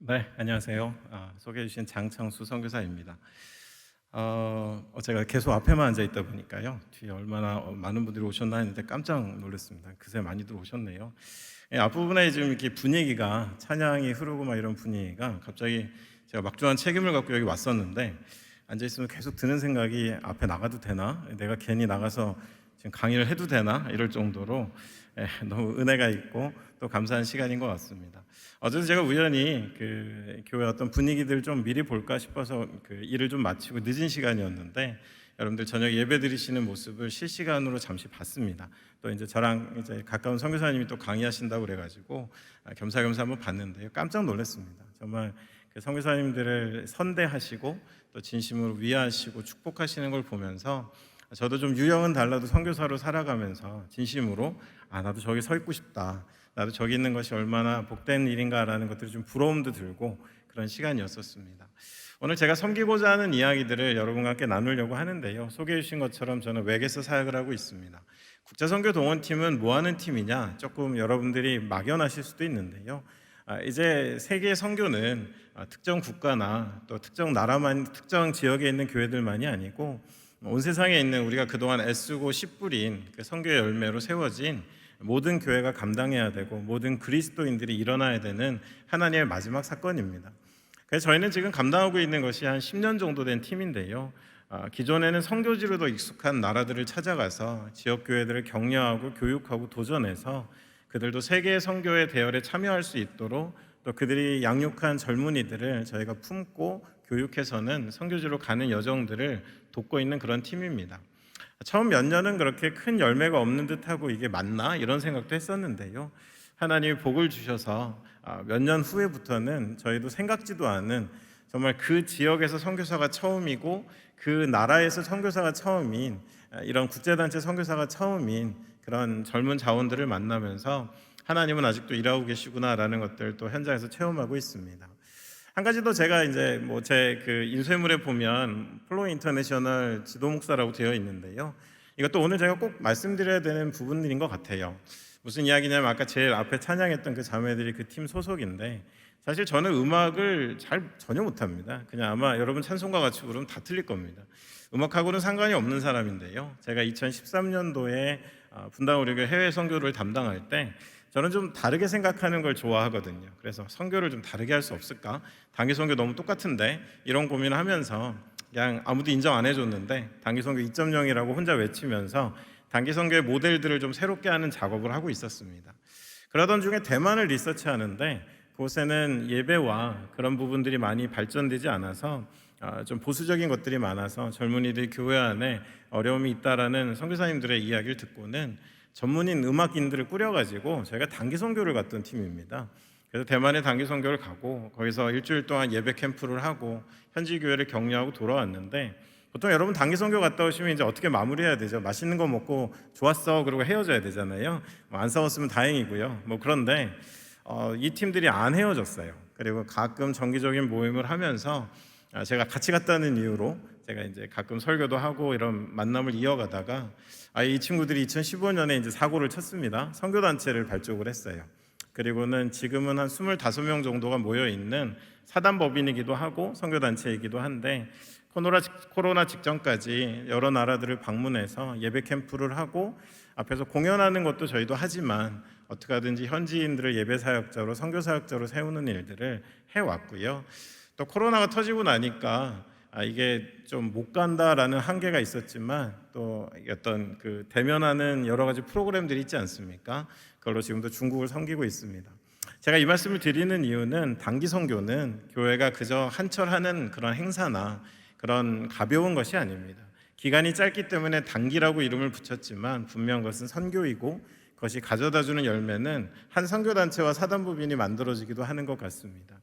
네, 안녕하세요. 소개해 주신 장창수 선교사입니다. 제가 계속 앞에만 앉아 있다 보니까요. 뒤에 얼마나 많은 분들이 오셨나 했는데 깜짝 놀랐습니다. 그새 많이들 오셨네요. 예, 앞부분에 지금 이렇게 분위기가 찬양이 흐르고 막 이런 분위기가 갑자기 제가 막중한 책임을 갖고 여기 왔었는데 앉아 있으면 계속 드는 생각이 앞에 나가도 되나? 내가 괜히 나가서 지금 강의를 해도 되나? 이럴 정도로 너무 은혜가 있고 또 감사한 시간인 것 같습니다. 어제도 제가 우연히 그 교회 어떤 분위기들 좀 미리 볼까 싶어서 그 일을 좀 마치고 늦은 시간이었는데 여러분들 저녁 예배 드리시는 모습을 실시간으로 잠시 봤습니다. 또 이제 저랑 이제 가까운 선교사님이 또 강의하신다고 그래가지고 겸사겸사 한번 봤는데요. 깜짝 놀랐습니다. 정말 그 선교사님들을 선대하시고 또 진심으로 위하시고 축복하시는 걸 보면서 저도 좀 유형은 달라도 선교사로 살아가면서 진심으로 나도 저기 서 있고 싶다. 나도 저기 있는 것이 얼마나 복된 일인가라는 것들이 좀 부러움도 들고 그런 시간이었었습니다. 오늘 제가 섬기고자 하는 이야기들을 여러분과 함께 나누려고 하는데요. 소개해 주신 것처럼 저는 외계에서 사역을 하고 있습니다. 국제선교 동원팀은 뭐 하는 팀이냐? 조금 여러분들이 막연하실 수도 있는데요. 이제 세계 선교는 특정 국가나 또 특정 나라만 특정 지역에 있는 교회들만이 아니고 온 세상에 있는 우리가 그동안 애쓰고 씨 뿌린 그 선교의 열매로 세워진 모든 교회가 감당해야 되고 모든 그리스도인들이 일어나야 되는 하나님의 마지막 사건입니다. 그래서 저희는 지금 감당하고 있는 것이 한 10년 정도 된 팀인데요. 기존에는 선교지로 더 익숙한 나라들을 찾아가서 지역 교회들을 격려하고 교육하고 도전해서 그들도 세계 선교의 대열에 참여할 수 있도록 또 그들이 양육한 젊은이들을 저희가 품고 교육해서는 선교지로 가는 여정들을 돕고 있는 그런 팀입니다. 처음 몇 년은 그렇게 큰 열매가 없는 듯하고 이게 맞나 이런 생각도 했었는데요. 하나님이 복을 주셔서 몇 년 후에부터는 저희도 생각지도 않은 정말 그 지역에서 선교사가 처음이고 그 나라에서 선교사가 처음인 이런 국제단체 선교사가 처음인 그런 젊은 자원들을 만나면서 하나님은 아직도 일하고 계시구나라는 것들 또 현장에서 체험하고 있습니다. 한 가지 더 제가 이제 뭐 제 그 인쇄물에 보면 플로우 인터내셔널 지도 목사라고 되어 있는데요. 이것도 오늘 제가 꼭 말씀드려야 되는 부분인 것 같아요. 무슨 이야기냐면 아까 제일 앞에 찬양했던 그 자매들이 그 팀 소속인데 사실 저는 음악을 전혀 못합니다. 그냥 아마 여러분 찬송가 같이 부르면 다 틀릴 겁니다. 음악하고는 상관이 없는 사람인데요. 제가 2013년도에 분당 우리교회 해외 선교를 담당할 때 저는 좀 다르게 생각하는 걸 좋아하거든요. 그래서 선교를 좀 다르게 할 수 없을까? 단기 선교 너무 똑같은데 이런 고민을 하면서 그냥 아무도 인정 안 해줬는데 단기 선교 2.0이라고 혼자 외치면서 단기 선교의 모델들을 좀 새롭게 하는 작업을 하고 있었습니다. 그러던 중에 대만을 리서치하는데 그곳에는 예배와 그런 부분들이 많이 발전되지 않아서 좀 보수적인 것들이 많아서 젊은이들 교회 안에 어려움이 있다라는 선교사님들의 이야기를 듣고는 전문인 음악인들을 꾸려가지고 저희가 단기 선교를 갔던 팀입니다. 그래서 대만에 단기 선교를 가고 거기서 일주일 동안 예배 캠프를 하고 현지 교회를 격려하고 돌아왔는데 보통 여러분 단기 선교 갔다 오시면 이제 어떻게 마무리해야 되죠? 맛있는 거 먹고 좋았어 그러고 헤어져야 되잖아요. 안 싸웠으면 다행이고요. 그런데 이 팀들이 안 헤어졌어요. 그리고 가끔 정기적인 모임을 하면서 제가 같이 갔다는 이유로 제가 이제 가끔 설교도 하고 이런 만남을 이어가다가 이 친구들이 2015년에 이제 사고를 쳤습니다. 선교단체를 발족을 했어요. 그리고는 지금은 한 25명 정도가 모여 있는 사단법인이기도 하고 선교단체이기도 한데 코로나 직전까지 여러 나라들을 방문해서 예배 캠프를 하고 앞에서 공연하는 것도 저희도 하지만 어떻게 하든지 현지인들을 예배 사역자로 선교 사역자로 세우는 일들을 해왔고요. 또 코로나가 터지고 나니까 이게 좀 못 간다라는 한계가 있었지만 또 어떤 그 대면하는 여러 가지 프로그램들이 있지 않습니까? 그걸로 지금도 중국을 섬기고 있습니다. 제가 이 말씀을 드리는 이유는 단기 선교는 교회가 그저 한철하는 그런 행사나 그런 가벼운 것이 아닙니다. 기간이 짧기 때문에 단기라고 이름을 붙였지만 분명 그것은 선교이고 그것이 가져다주는 열매는 한 선교단체와 사단법인이 만들어지기도 하는 것 같습니다.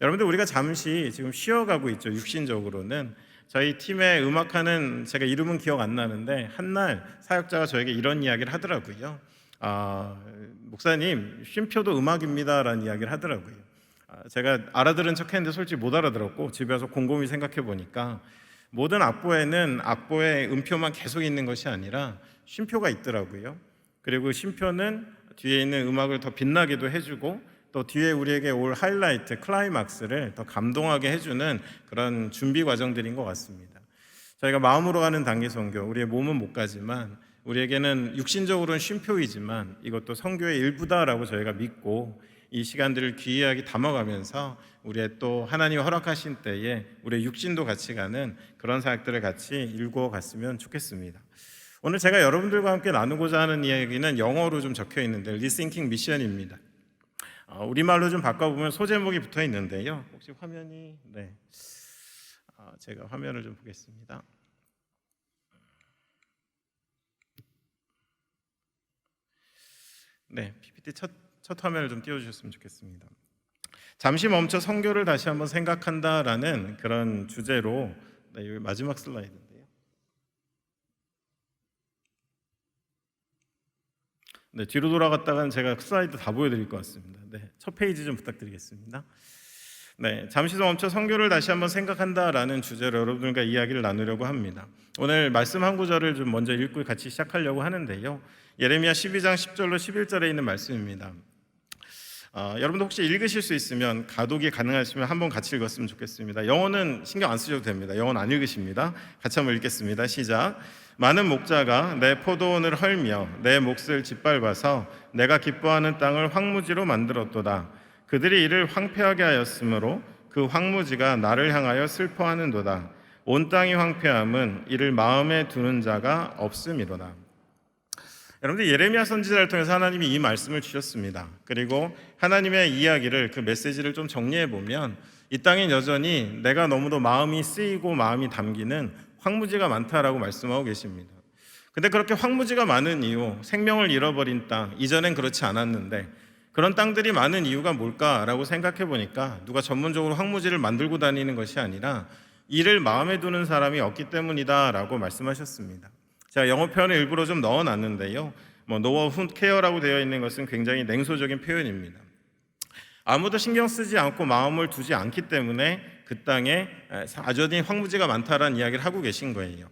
여러분들 우리가 잠시 지금 쉬어가고 있죠. 육신적으로는 저희 팀의 음악하는 제가 이름은 기억 안 나는데 한날 사역자가 저에게 이런 이야기를 하더라고요. 목사님 쉼표도 음악입니다라는 이야기를 하더라고요. 제가 알아들은 척했는데 솔직히 못 알아들었고 집에 와서 곰곰이 생각해 보니까 모든 악보에는 악보의 음표만 계속 있는 것이 아니라 쉼표가 있더라고요. 그리고 쉼표는 뒤에 있는 음악을 더 빛나게도 해주고 또 뒤에 우리에게 올 하이라이트, 클라이막스를 더 감동하게 해주는 그런 준비 과정들인 것 같습니다. 저희가 마음으로 가는 단기 선교, 우리의 몸은 못 가지만 우리에게는 육신적으로는 쉼표이지만 이것도 선교의 일부다라고 저희가 믿고 이 시간들을 귀하게 담아가면서 우리의 또 하나님이 허락하신 때에 우리의 육신도 같이 가는 그런 사역들을 같이 일구어 갔으면 좋겠습니다. 오늘 제가 여러분들과 함께 나누고자 하는 이야기는 영어로 좀 적혀 있는데 리싱킹 미션입니다. 우리말로 좀 바꿔보면 소제목이 붙어 있는데요. 혹시 화면이 제가 화면을 좀 보겠습니다. PPT 첫 화면을 좀 띄워주셨으면 좋겠습니다. 잠시 멈춰 선교를 다시 한번 생각한다라는 그런 주제로 여기 마지막 슬라이드인데요. 뒤로 돌아갔다가는 제가 슬라이드 다 보여드릴 것 같습니다. 첫 페이지 좀 부탁드리겠습니다. 잠시 멈춰 선교를 다시 한번 생각한다라는 주제로 여러분들과 이야기를 나누려고 합니다. 오늘 말씀 한 구절을 좀 먼저 읽고 같이 시작하려고 하는데요. 예레미야 12장 10절로 11절에 있는 말씀입니다. 여러분도 혹시 읽으실 수 있으면 가독이 가능하시면 한번 같이 읽었으면 좋겠습니다. 영어는 신경 안 쓰셔도 됩니다. 영어는 안 읽으십니다. 같이 한번 읽겠습니다. 시작. 많은 목자가 내 포도원을 헐며 내 몫을 짓밟아서 내가 기뻐하는 땅을 황무지로 만들었도다. 그들이 이를 황폐하게 하였으므로 그 황무지가 나를 향하여 슬퍼하는도다. 온 땅이 황폐함은 이를 마음에 두는 자가 없음이로다. 여러분들 예레미야 선지자를 통해서 하나님이 이 말씀을 주셨습니다. 그리고 하나님의 이야기를 그 메시지를 좀 정리해 보면 이 땅엔 여전히 내가 너무도 마음이 쓰이고 마음이 담기는 황무지가 많다라고 말씀하고 계십니다. 근데 그렇게 황무지가 많은 이유, 생명을 잃어버린 땅, 이전엔 그렇지 않았는데 그런 땅들이 많은 이유가 뭘까라고 생각해 보니까 누가 전문적으로 황무지를 만들고 다니는 것이 아니라 이를 마음에 두는 사람이 없기 때문이다라고 말씀하셨습니다. 제가 영어 표현을 일부러 좀 넣어놨는데요. 노 케어라고 되어 있는 것은 굉장히 냉소적인 표현입니다. 아무도 신경 쓰지 않고 마음을 두지 않기 때문에 그 땅에 여전히 황무지가 많다라는 이야기를 하고 계신 거예요.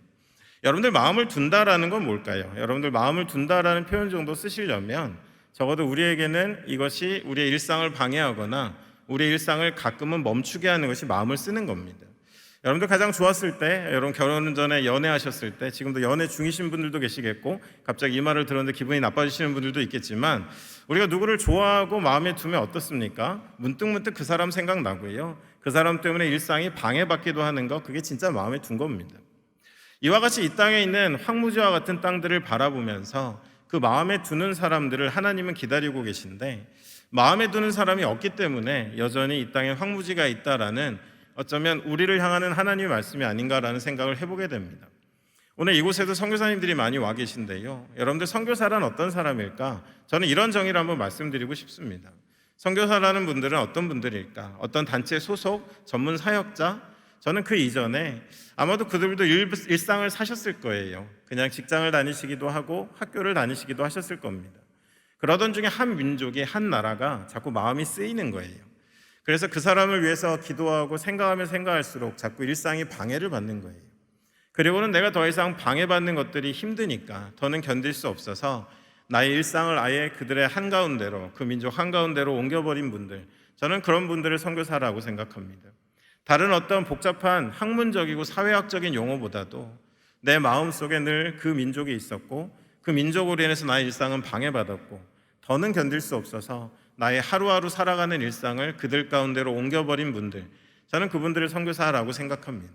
여러분들 마음을 둔다라는 건 뭘까요? 여러분들 마음을 둔다라는 표현 정도 쓰시려면 적어도 우리에게는 이것이 우리의 일상을 방해하거나 우리의 일상을 가끔은 멈추게 하는 것이 마음을 쓰는 겁니다. 여러분들 가장 좋았을 때, 여러분 결혼 전에 연애하셨을 때, 지금도 연애 중이신 분들도 계시겠고 갑자기 이 말을 들었는데 기분이 나빠지시는 분들도 있겠지만 우리가 누구를 좋아하고 마음에 두면 어떻습니까? 문득문득 그 사람 생각나고요. 그 사람 때문에 일상이 방해받기도 하는 것, 그게 진짜 마음에 둔 겁니다. 이와 같이 이 땅에 있는 황무지와 같은 땅들을 바라보면서 그 마음에 두는 사람들을 하나님은 기다리고 계신데 마음에 두는 사람이 없기 때문에 여전히 이 땅에 황무지가 있다라는 어쩌면 우리를 향하는 하나님의 말씀이 아닌가라는 생각을 해보게 됩니다. 오늘 이곳에도 선교사님들이 많이 와 계신데요. 여러분들 선교사란 어떤 사람일까? 저는 이런 정의를 한번 말씀드리고 싶습니다. 선교사라는 분들은 어떤 분들일까? 어떤 단체 소속, 전문 사역자? 저는 그 이전에 아마도 그들도 일상을 사셨을 거예요. 그냥 직장을 다니시기도 하고 학교를 다니시기도 하셨을 겁니다. 그러던 중에 한 민족이, 한 나라가 자꾸 마음이 쓰이는 거예요. 그래서 그 사람을 위해서 기도하고 생각하면 생각할수록 자꾸 일상이 방해를 받는 거예요. 그리고는 내가 더 이상 방해받는 것들이 힘드니까 더는 견딜 수 없어서 나의 일상을 아예 그들의 한가운데로, 그 민족 한가운데로 옮겨버린 분들, 저는 그런 분들을 선교사라고 생각합니다. 다른 어떤 복잡한 학문적이고 사회학적인 용어보다도 내 마음속에 늘 그 민족이 있었고 그 민족으로 인해서 나의 일상은 방해받았고 더는 견딜 수 없어서 나의 하루하루 살아가는 일상을 그들 가운데로 옮겨버린 분들, 저는 그분들을 선교사라고 생각합니다.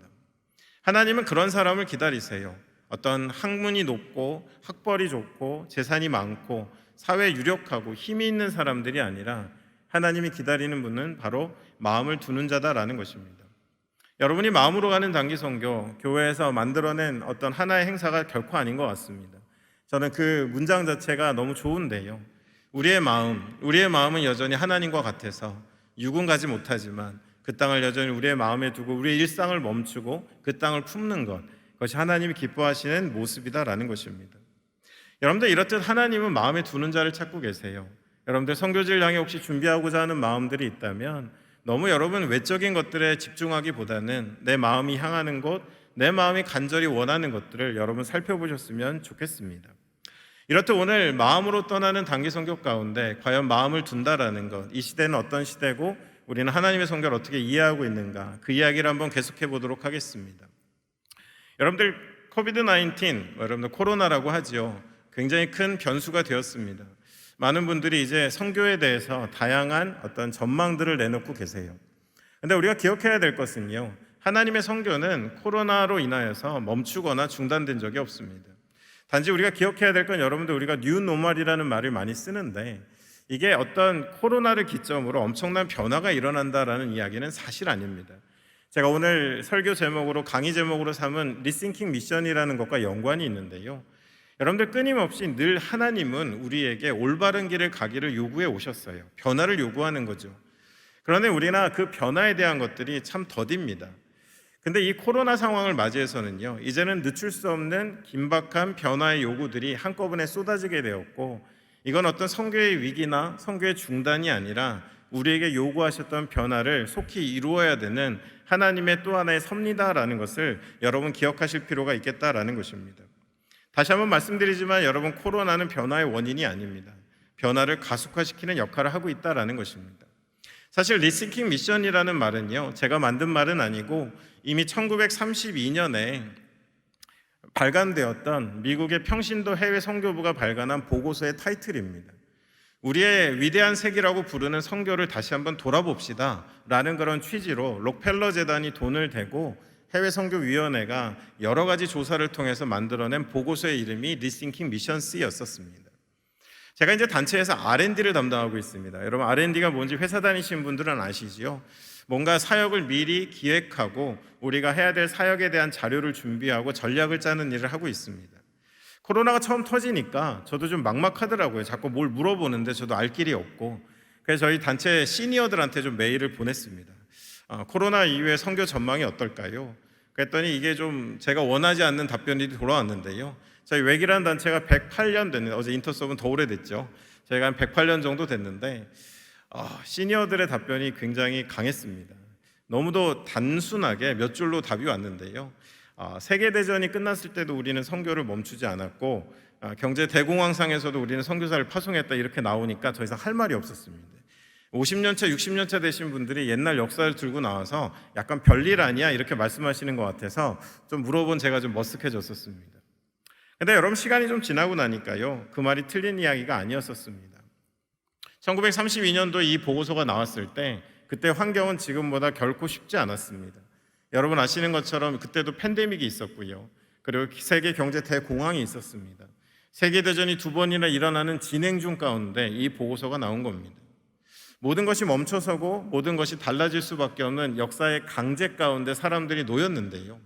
하나님은 그런 사람을 기다리세요. 어떤 학문이 높고 학벌이 좋고 재산이 많고 사회에 유력하고 힘이 있는 사람들이 아니라 하나님이 기다리는 분은 바로 마음을 두는 자다라는 것입니다. 여러분이 마음으로 가는 단기 선교, 교회에서 만들어낸 어떤 하나의 행사가 결코 아닌 것 같습니다. 저는 그 문장 자체가 너무 좋은데요. 우리의 마음은 여전히 하나님과 같아서 육은 가지 못하지만 그 땅을 여전히 우리의 마음에 두고 우리의 일상을 멈추고 그 땅을 품는 것, 그것이 하나님이 기뻐하시는 모습이다라는 것입니다. 여러분들 이렇듯 하나님은 마음에 두는 자를 찾고 계세요. 여러분들 선교지를 향해 혹시 준비하고자 하는 마음들이 있다면 너무 여러분 외적인 것들에 집중하기보다는 내 마음이 향하는 곳, 내 마음이 간절히 원하는 것들을 여러분 살펴보셨으면 좋겠습니다. 이렇듯 오늘 마음으로 떠나는 단기 선교 가운데 과연 마음을 둔다라는 것, 이 시대는 어떤 시대고 우리는 하나님의 선교를 어떻게 이해하고 있는가, 그 이야기를 한번 계속해 보도록 하겠습니다. 여러분들 코비드-19, 여러분들 코로나라고 하죠. 굉장히 큰 변수가 되었습니다. 많은 분들이 이제 선교에 대해서 다양한 어떤 전망들을 내놓고 계세요. 근데 우리가 기억해야 될 것은요, 하나님의 선교는 코로나로 인하여서 멈추거나 중단된 적이 없습니다. 단지 우리가 기억해야 될 건, 여러분들 우리가 뉴노멀이라는 말을 많이 쓰는데 이게 어떤 코로나를 기점으로 엄청난 변화가 일어난다라는 이야기는 사실 아닙니다. 제가 오늘 설교 제목으로, 강의 제목으로 삼은 리싱킹 미션이라는 것과 연관이 있는데요, 여러분들 끊임없이 늘 하나님은 우리에게 올바른 길을 가기를 요구해 오셨어요. 변화를 요구하는 거죠. 그런데 우리나 그 변화에 대한 것들이 참 더딥니다. 근데 이 코로나 상황을 맞이해서는요, 이제는 늦출 수 없는 긴박한 변화의 요구들이 한꺼번에 쏟아지게 되었고, 이건 어떤 선교의 위기나 선교의 중단이 아니라 우리에게 요구하셨던 변화를 속히 이루어야 되는 하나님의 또 하나의 섭리다라는 것을 여러분 기억하실 필요가 있겠다라는 것입니다. 다시 한번 말씀드리지만 여러분, 코로나는 변화의 원인이 아닙니다. 변화를 가속화시키는 역할을 하고 있다라는 것입니다. 사실 리싱킹 미션이라는 말은요, 제가 만든 말은 아니고 이미 1932년에 발간되었던 미국의 평신도 해외 선교부가 발간한 보고서의 타이틀입니다. 우리의 위대한 세계라고 부르는 선교를 다시 한번 돌아봅시다 라는 그런 취지로 록펠러 재단이 돈을 대고 해외 선교위원회가 여러 가지 조사를 통해서 만들어낸 보고서의 이름이 리싱킹 미션 C였었습니다. 제가 이제 단체에서 R&D를 담당하고 있습니다. 여러분, R&D가 뭔지 회사 다니신 분들은 아시지요? 뭔가 사역을 미리 기획하고 우리가 해야 될 사역에 대한 자료를 준비하고 전략을 짜는 일을 하고 있습니다. 코로나가 처음 터지니까 저도 좀 막막하더라고요. 자꾸 뭘 물어보는데 저도 알 길이 없고, 그래서 저희 단체 시니어들한테 좀 메일을 보냈습니다. 코로나 이후에 선교 전망이 어떨까요? 그랬더니 이게 좀 제가 원하지 않는 답변이 돌아왔는데요, 저희 웩이라는 단체가 108년 됐는데, 어제 인터섭은 더 오래됐죠. 저희가 한 108년 정도 됐는데 시니어들의 답변이 굉장히 강했습니다. 너무도 단순하게 몇 줄로 답이 왔는데요, 세계대전이 끝났을 때도 우리는 선교를 멈추지 않았고, 경제 대공황상에서도 우리는 선교사를 파송했다, 이렇게 나오니까 더 이상 할 말이 없었습니다. 50년차, 60년차 되신 분들이 옛날 역사를 들고 나와서 약간 별일 아니야 이렇게 말씀하시는 것 같아서 좀 물어본 제가 좀 머쓱해졌었습니다. 근데 여러분, 시간이 좀 지나고 나니까요, 그 말이 틀린 이야기가 아니었었습니다. 1932년도 이 보고서가 나왔을 때 그때 환경은 지금보다 결코 쉽지 않았습니다. 여러분 아시는 것처럼 그때도 팬데믹이 있었고요, 그리고 세계 경제 대공황이 있었습니다. 세계대전이 2번이나 일어나는 진행 중 가운데 이 보고서가 나온 겁니다. 모든 것이 멈춰서고 모든 것이 달라질 수밖에 없는 역사의 강제 가운데 사람들이 놓였는데요,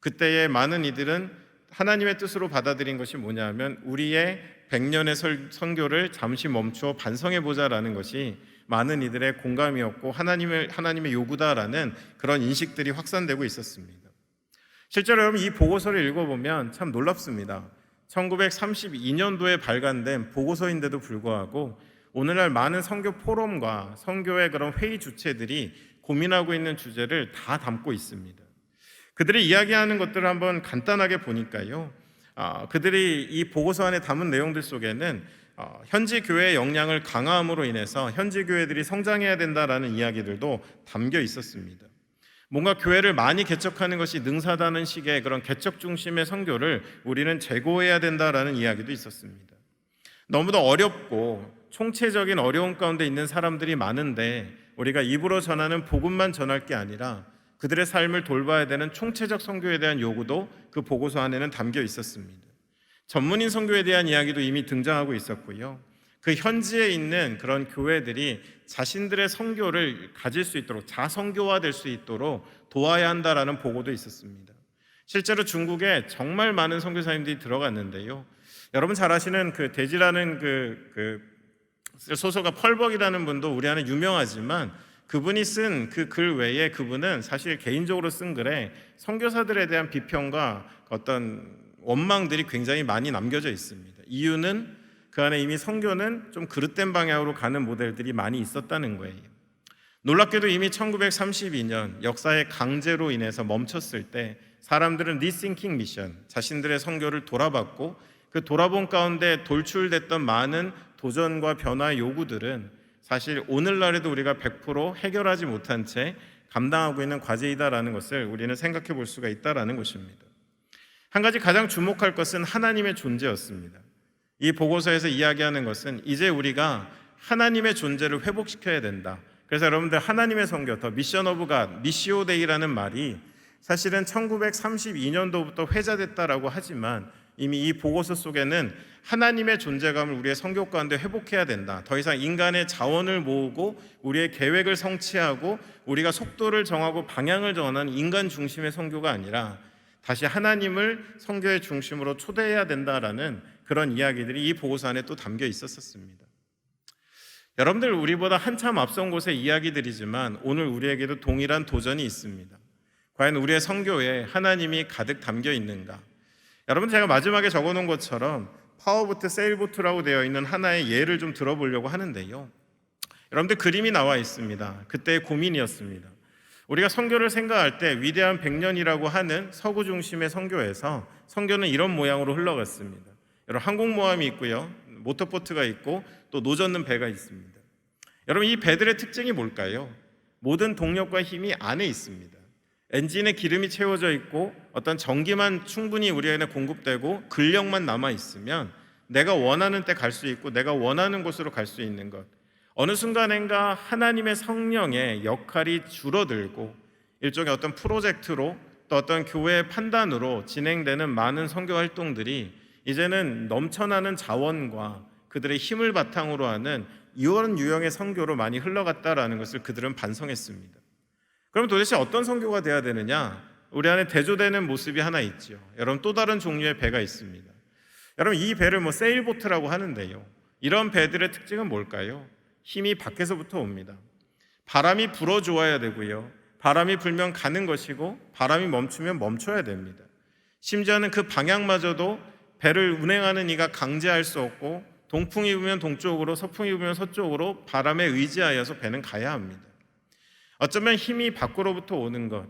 그때의 많은 이들은 하나님의 뜻으로 받아들인 것이 뭐냐면 우리의 100년의 선교를 잠시 멈추어 반성해보자라는 것이 많은 이들의 공감이었고 하나님의 요구다라는 그런 인식들이 확산되고 있었습니다. 실제로 여러분, 이 보고서를 읽어보면 참 놀랍습니다. 1932년도에 발간된 보고서인데도 불구하고 오늘날 많은 선교 포럼과 선교의 그런 회의 주체들이 고민하고 있는 주제를 다 담고 있습니다. 그들이 이야기하는 것들을 한번 간단하게 보니까요, 그들이 이 보고서 안에 담은 내용들 속에는 현지 교회의 역량을 강화함으로 인해서 현지 교회들이 성장해야 된다라는 이야기들도 담겨 있었습니다. 뭔가 교회를 많이 개척하는 것이 능사다는 식의 그런 개척 중심의 선교를 우리는 재고해야 된다라는 이야기도 있었습니다. 너무도 어렵고 총체적인 어려움 가운데 있는 사람들이 많은데 우리가 입으로 전하는 복음만 전할 게 아니라 그들의 삶을 돌봐야 되는 총체적 선교에 대한 요구도 그 보고서 안에는 담겨 있었습니다. 전문인 선교에 대한 이야기도 이미 등장하고 있었고요, 그 현지에 있는 그런 교회들이 자신들의 선교를 가질 수 있도록 자선교화될 수 있도록 도와야 한다라는 보고도 있었습니다. 실제로 중국에 정말 많은 선교사님들이 들어갔는데요, 여러분 잘 아시는 그 대지라는 그 소설가 펄벅이라는 분도 우리 안에 유명하지만 그분이 쓴 그 글 외에 그분은 사실 개인적으로 쓴 글에 선교사들에 대한 비평과 어떤 원망들이 굉장히 많이 남겨져 있습니다. 이유는 그 안에 이미 선교는 좀 그릇된 방향으로 가는 모델들이 많이 있었다는 거예요. 놀랍게도 이미 1932년 역사의 강제로 인해서 멈췄을 때 사람들은 리싱킹 미션, 자신들의 선교를 돌아봤고 그 돌아본 가운데 돌출됐던 많은 도전과 변화의 요구들은 사실 오늘날에도 우리가 100% 해결하지 못한 채 감당하고 있는 과제이다라는 것을 우리는 생각해 볼 수가 있다라는 것입니다. 한 가지 가장 주목할 것은 하나님의 존재였습니다. 이 보고서에서 이야기하는 것은 이제 우리가 하나님의 존재를 회복시켜야 된다. 그래서 여러분들 하나님의 성교, 더 미션 오브 갓, 미시오 데이라는 말이 사실은 1932년도부터 회자됐다라고 하지만 이미 이 보고서 속에는 하나님의 존재감을 우리의 성교 가운데 회복해야 된다. 더 이상 인간의 자원을 모으고 우리의 계획을 성취하고 우리가 속도를 정하고 방향을 정하는 인간 중심의 성교가 아니라 다시 하나님을 성교의 중심으로 초대해야 된다라는 그런 이야기들이 이 보고서 안에 또 담겨 있었습니다. 여러분들 우리보다 한참 앞선 곳의 이야기들이지만 오늘 우리에게도 동일한 도전이 있습니다. 과연 우리의 성교에 하나님이 가득 담겨 있는가? 여러분 제가 마지막에 적어놓은 것처럼 파워보트, 세일보트라고 되어 있는 하나의 예를 좀 들어보려고 하는데요. 여러분들 그림이 나와 있습니다. 그때의 고민이었습니다. 우리가 선교를 생각할 때 위대한 100년이라고 하는 서구 중심의 선교에서 선교는 이런 모양으로 흘러갔습니다. 여러분 항공모함이 있고요, 모터보트가 있고 또 노젓는 배가 있습니다. 여러분 이 배들의 특징이 뭘까요? 모든 동력과 힘이 안에 있습니다. 엔진에 기름이 채워져 있고 어떤 전기만 충분히 우리에게 공급되고 근력만 남아 있으면 내가 원하는 때 갈 수 있고 내가 원하는 곳으로 갈 수 있는 것. 어느 순간인가 하나님의 성령의 역할이 줄어들고 일종의 어떤 프로젝트로 또 어떤 교회의 판단으로 진행되는 많은 선교 활동들이 이제는 넘쳐나는 자원과 그들의 힘을 바탕으로 하는 이런 유형의 선교로 많이 흘러갔다라는 것을 그들은 반성했습니다. 그럼 도대체 어떤 선교가 돼야 되느냐? 우리 안에 대조되는 모습이 하나 있죠. 여러분 또 다른 종류의 배가 있습니다. 여러분 이 배를 세일보트라고 하는데요. 이런 배들의 특징은 뭘까요? 힘이 밖에서부터 옵니다. 바람이 불어줘야 되고요. 바람이 불면 가는 것이고 바람이 멈추면 멈춰야 됩니다. 심지어는 그 방향마저도 배를 운행하는 이가 강제할 수 없고 동풍이 부면 동쪽으로 서풍이 부면 서쪽으로 바람에 의지하여서 배는 가야 합니다. 어쩌면 힘이 밖으로부터 오는 것,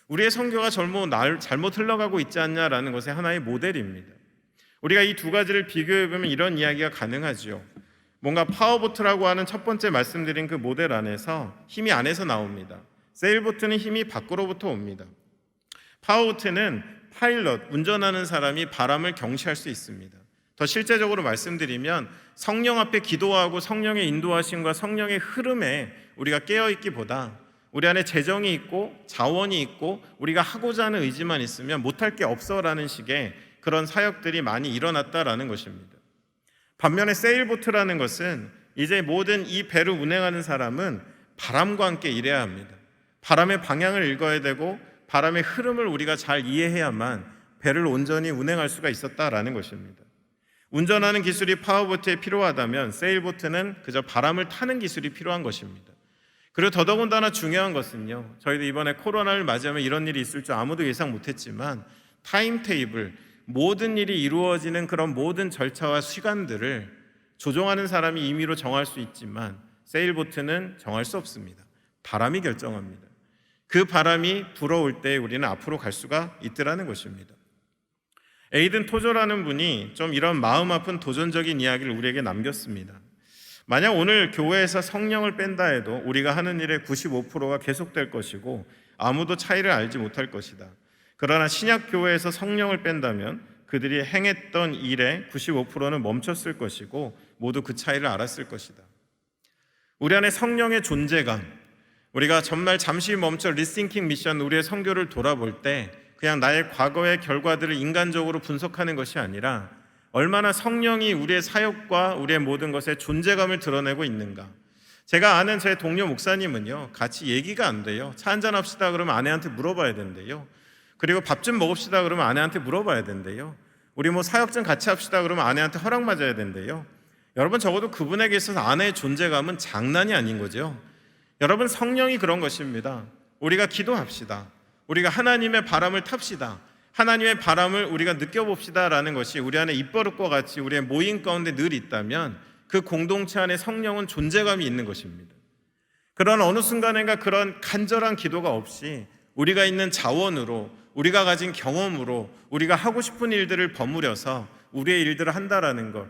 우리의 선교가 잘못 흘러가고 있지 않냐라는 것의 하나의 모델입니다. 우리가 이 두 가지를 비교해보면 이런 이야기가 가능하죠. 뭔가 파워보트라고 하는 첫 번째 말씀드린 그 모델 안에서 힘이 안에서 나옵니다. 세일보트는 힘이 밖으로부터 옵니다. 파워보트는 파일럿, 운전하는 사람이 바람을 경시할 수 있습니다. 더 실제적으로 말씀드리면 성령 앞에 기도하고 성령의 인도하심과 성령의 흐름에 우리가 깨어있기보다 우리 안에 재정이 있고 자원이 있고 우리가 하고자 하는 의지만 있으면 못할 게 없어라는 식의 그런 사역들이 많이 일어났다라는 것입니다. 반면에 세일보트라는 것은 이제 모든 이 배를 운행하는 사람은 바람과 함께 일해야 합니다. 바람의 방향을 읽어야 되고 바람의 흐름을 우리가 잘 이해해야만 배를 온전히 운행할 수가 있었다라는 것입니다. 운전하는 기술이 파워보트에 필요하다면 세일보트는 그저 바람을 타는 기술이 필요한 것입니다. 그리고 더더군다나 중요한 것은요, 저희도 이번에 코로나를 맞이하면 이런 일이 있을 줄 아무도 예상 못했지만 타임테이블, 모든 일이 이루어지는 그런 모든 절차와 시간들을 조종하는 사람이 임의로 정할 수 있지만 세일보트는 정할 수 없습니다. 바람이 결정합니다. 그 바람이 불어올 때 우리는 앞으로 갈 수가 있더라는 것입니다. 에이든 토저라는 분이 좀 이런 마음 아픈 도전적인 이야기를 우리에게 남겼습니다. 만약 오늘 교회에서 성령을 뺀다 해도 우리가 하는 일의 95%가 계속될 것이고 아무도 차이를 알지 못할 것이다. 그러나 신약 교회에서 성령을 뺀다면 그들이 행했던 일의 95%는 멈췄을 것이고 모두 그 차이를 알았을 것이다. 우리 안에 성령의 존재감, 우리가 정말 잠시 멈춰 리싱킹 미션, 우리의 선교를 돌아볼 때 그냥 나의 과거의 결과들을 인간적으로 분석하는 것이 아니라 얼마나 성령이 우리의 사역과 우리의 모든 것에 존재감을 드러내고 있는가. 제가 아는 제 동료 목사님은요, 같이 얘기가 안 돼요. 차 한잔 합시다 그러면 아내한테 물어봐야 된대요. 그리고 밥 좀 먹읍시다 그러면 아내한테 물어봐야 된대요. 우리 사역 좀 같이 합시다 그러면 아내한테 허락 맞아야 된대요. 여러분 적어도 그분에게 있어서 아내의 존재감은 장난이 아닌 거죠. 여러분 성령이 그런 것입니다. 우리가 기도합시다. 우리가 하나님의 바람을 탑시다. 하나님의 바람을 우리가 느껴봅시다라는 것이 우리 안에 입버릇과 같이 우리의 모임 가운데 늘 있다면 그 공동체 안에 성령은 존재감이 있는 것입니다. 그런 어느 순간인가 그런 간절한 기도가 없이 우리가 있는 자원으로, 우리가 가진 경험으로 우리가 하고 싶은 일들을 버무려서 우리의 일들을 한다라는 것.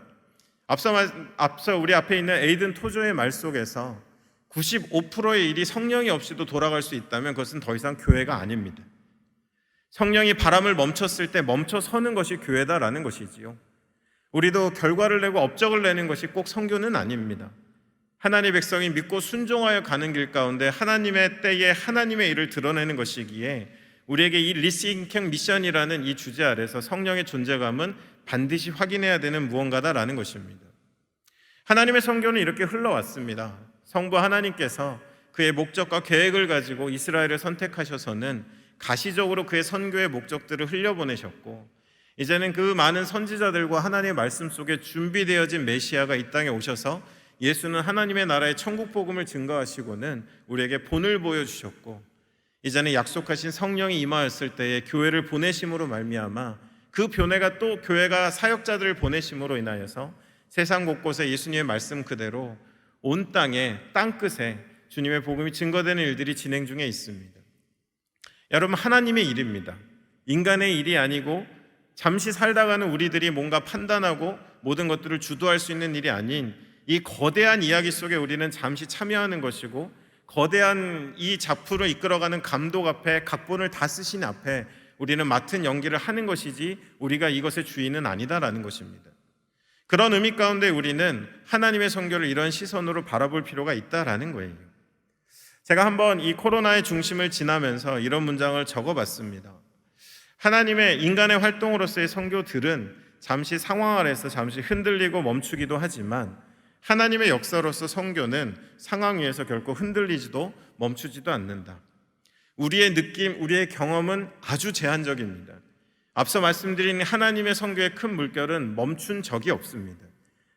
앞서 우리 앞에 있는 에이든 토조의 말 속에서 95%의 일이 성령이 없이도 돌아갈 수 있다면 그것은 더 이상 교회가 아닙니다. 성령이 바람을 멈췄을 때 멈춰 서는 것이 교회다라는 것이지요. 우리도 결과를 내고 업적을 내는 것이 꼭 선교는 아닙니다. 하나님의 백성이 믿고 순종하여 가는 길 가운데 하나님의 때에 하나님의 일을 드러내는 것이기에 우리에게 이 리싱킹 미션이라는 이 주제 아래서 성령의 존재감은 반드시 확인해야 되는 무언가다라는 것입니다. 하나님의 선교는 이렇게 흘러왔습니다. 성부 하나님께서 그의 목적과 계획을 가지고 이스라엘을 선택하셔서는 가시적으로 그의 선교의 목적들을 흘려보내셨고, 이제는 그 많은 선지자들과 하나님의 말씀 속에 준비되어진 메시아가 이 땅에 오셔서 예수는 하나님의 나라의 천국 복음을 증거하시고는 우리에게 본을 보여주셨고, 이제는 약속하신 성령이 임하였을 때에 교회를 보내심으로 말미암아 그 교회가 또 교회가 사역자들을 보내심으로 인하여서 세상 곳곳에 예수님의 말씀 그대로 온 땅에 땅끝에 주님의 복음이 증거되는 일들이 진행 중에 있습니다. 여러분, 하나님의 일입니다. 인간의 일이 아니고 잠시 살다가는 우리들이 뭔가 판단하고 모든 것들을 주도할 수 있는 일이 아닌 이 거대한 이야기 속에 우리는 잠시 참여하는 것이고, 거대한 이 작품을 이끌어가는 감독 앞에 각본을 다 쓰신 앞에 우리는 맡은 연기를 하는 것이지 우리가 이것의 주인은 아니다라는 것입니다. 그런 의미 가운데 우리는 하나님의 선교를 이런 시선으로 바라볼 필요가 있다라는 거예요. 제가 한번 이 코로나의 중심을 지나면서 이런 문장을 적어봤습니다. 하나님의 인간의 활동으로서의 선교들은 잠시 상황 아래서 잠시 흔들리고 멈추기도 하지만 하나님의 역사로서 선교는 상황 위에서 결코 흔들리지도 멈추지도 않는다. 우리의 느낌, 우리의 경험은 아주 제한적입니다. 앞서 말씀드린 하나님의 선교의 큰 물결은 멈춘 적이 없습니다.